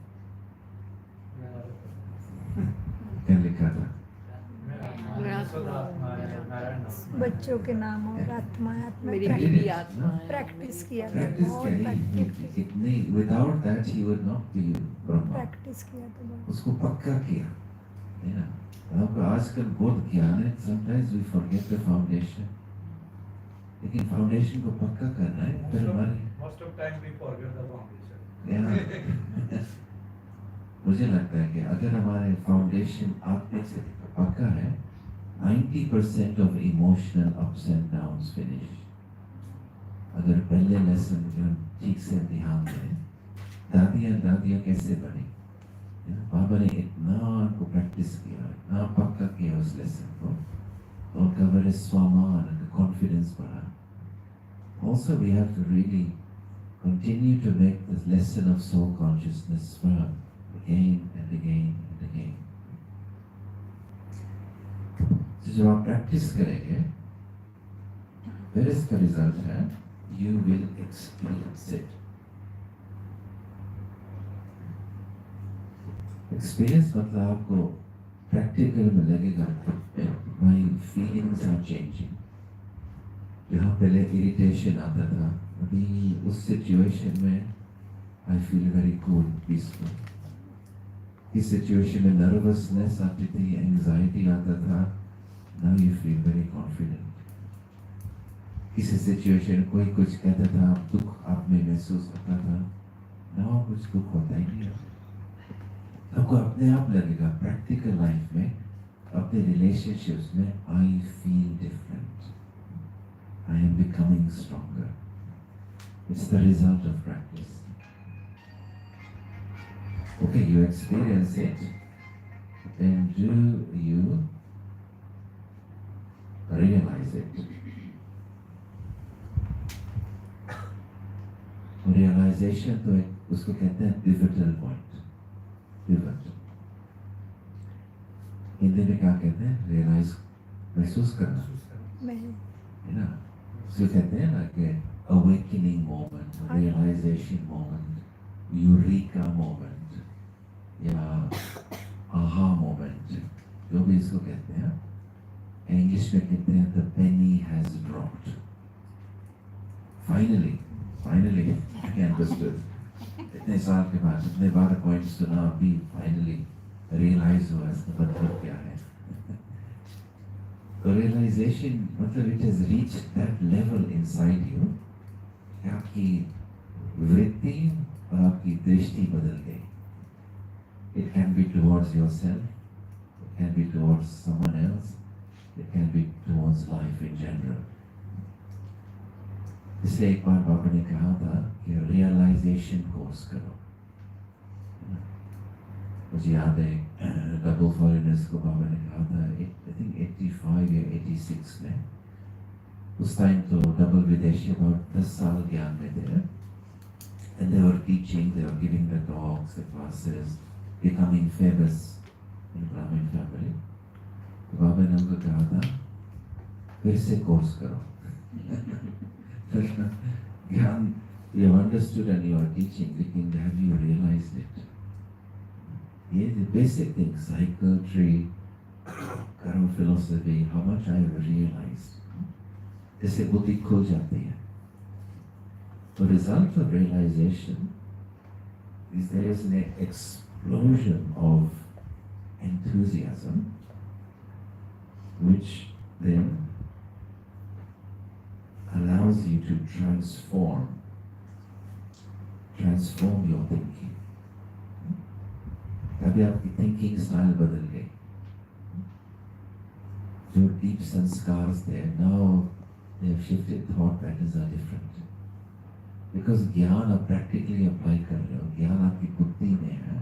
क्या लिखा था? बच्चों के नाम और आत्मा मेरी बीवी आत्मा है. प्रैक्टिस किया था. प्रैक्टिस बहुत कितनी, without that he would not be Brahma. Practice किया था बहुत. उसको पक्का किया है ना. आपको आजकल बहुत ज्ञान है, sometimes we forget the foundation. लेकिन फाउंडेशन को पक्का करना है. फिर हमारे Most of time we forget the foundation. मुझे लगता है कि अगर हमारे फाउंडेशन आत्मा से पक्का है, 90% of emotional ups and downs finish. अगर पहले लेसन हम ठीक से ध्यान दें, दादियाँ कैसे बनी, बाबा ने इतना को प्रैक्टिस किया, इतना पक्का किया उस लेसन को, और उनका बड़े स्वामान, कॉन्फिडेंस बढ़ा. Also we have to really continue to make this lesson of soul consciousness firm again and again and again. तो जब आप प्रैक्टिस करेंगे, फिर इसका रिजल्ट है you will experience it. Experience मतलब आपको प्रैक्टिकल में लगेगा. My feelings are changing. जहाँ पहले इरिटेशन आता था, अभी उस सिचुएशन में I feel very cool, peaceful. इस सिचुएशन में नर्वसनेस आती थी, एंजाइटी आता था, now you feel very confident. किसी सिचुएशन कोई कुछ कहता था, दुख आप में महसूस होता था, now कुछ दुख होता ही नहीं. आपको अपने आप लगेगा प्रैक्टिकल लाइफ में, अपने रिलेशनशिप्स में, I feel different, I am becoming stronger. It's the result of practice. Okay, you experience it, then do you realize it. Realization तो एक उसको कहते हैं पिवटल पॉइंट. पिवट हिंदी में क्या कहते हैं? रियलाइज, महसूस करना है ना. उसको कहते हैं ना कि awakening moment, realization moment, eureka moment या आहा मोमेंट, जो भी इसको कहते हैं. इंग्लिश में कहते हैं the Penney has dropped. Finally I understood. इतने साल के बाद इतने बार पॉइंट सुना, अभी फाइनली रियलाइज हुआ इसका मतलब क्या है। तो रियलाइजेशन मतलब it has reach that level inside you कि आपकी वृत्ति और आपकी दृष्टि बदल गई। It can be towards yourself, it can be towards someone else, it can be towards life in general. इसलिए एक बार बाबा ने कहा था कि रियलाइजेशन कोर्स करो। मुझे याद है डबल फॉरेनर्स को बाबा ने कहा था, आई थिंक 85 या 86 में। उस टाइम तो डबल विदेशी about 10 साल ज्ञान में थे, and they were teaching, they were giving the talks, the classes, becoming famous in Brahmin family। तो बाबा ने उनको कहा था फिर से कोर्स करो। ज्ञान you have understood and you are teaching, लेकिन have you realized it? ये the basic things, cycle, tree, कर्म philosophy, how much I have realized, इससे बुद्धि खुल जाती है। The result of realization is there is an explosion of enthusiasm, which then allows you to transform your thinking। कभी आपकी thinking style बदल गई, जो deep संस्कार थे, now they have shifted, thought patterns are different, because ज्ञान आप practically apply कर रहे हो, ज्ञान आपकी बुद्धि में है,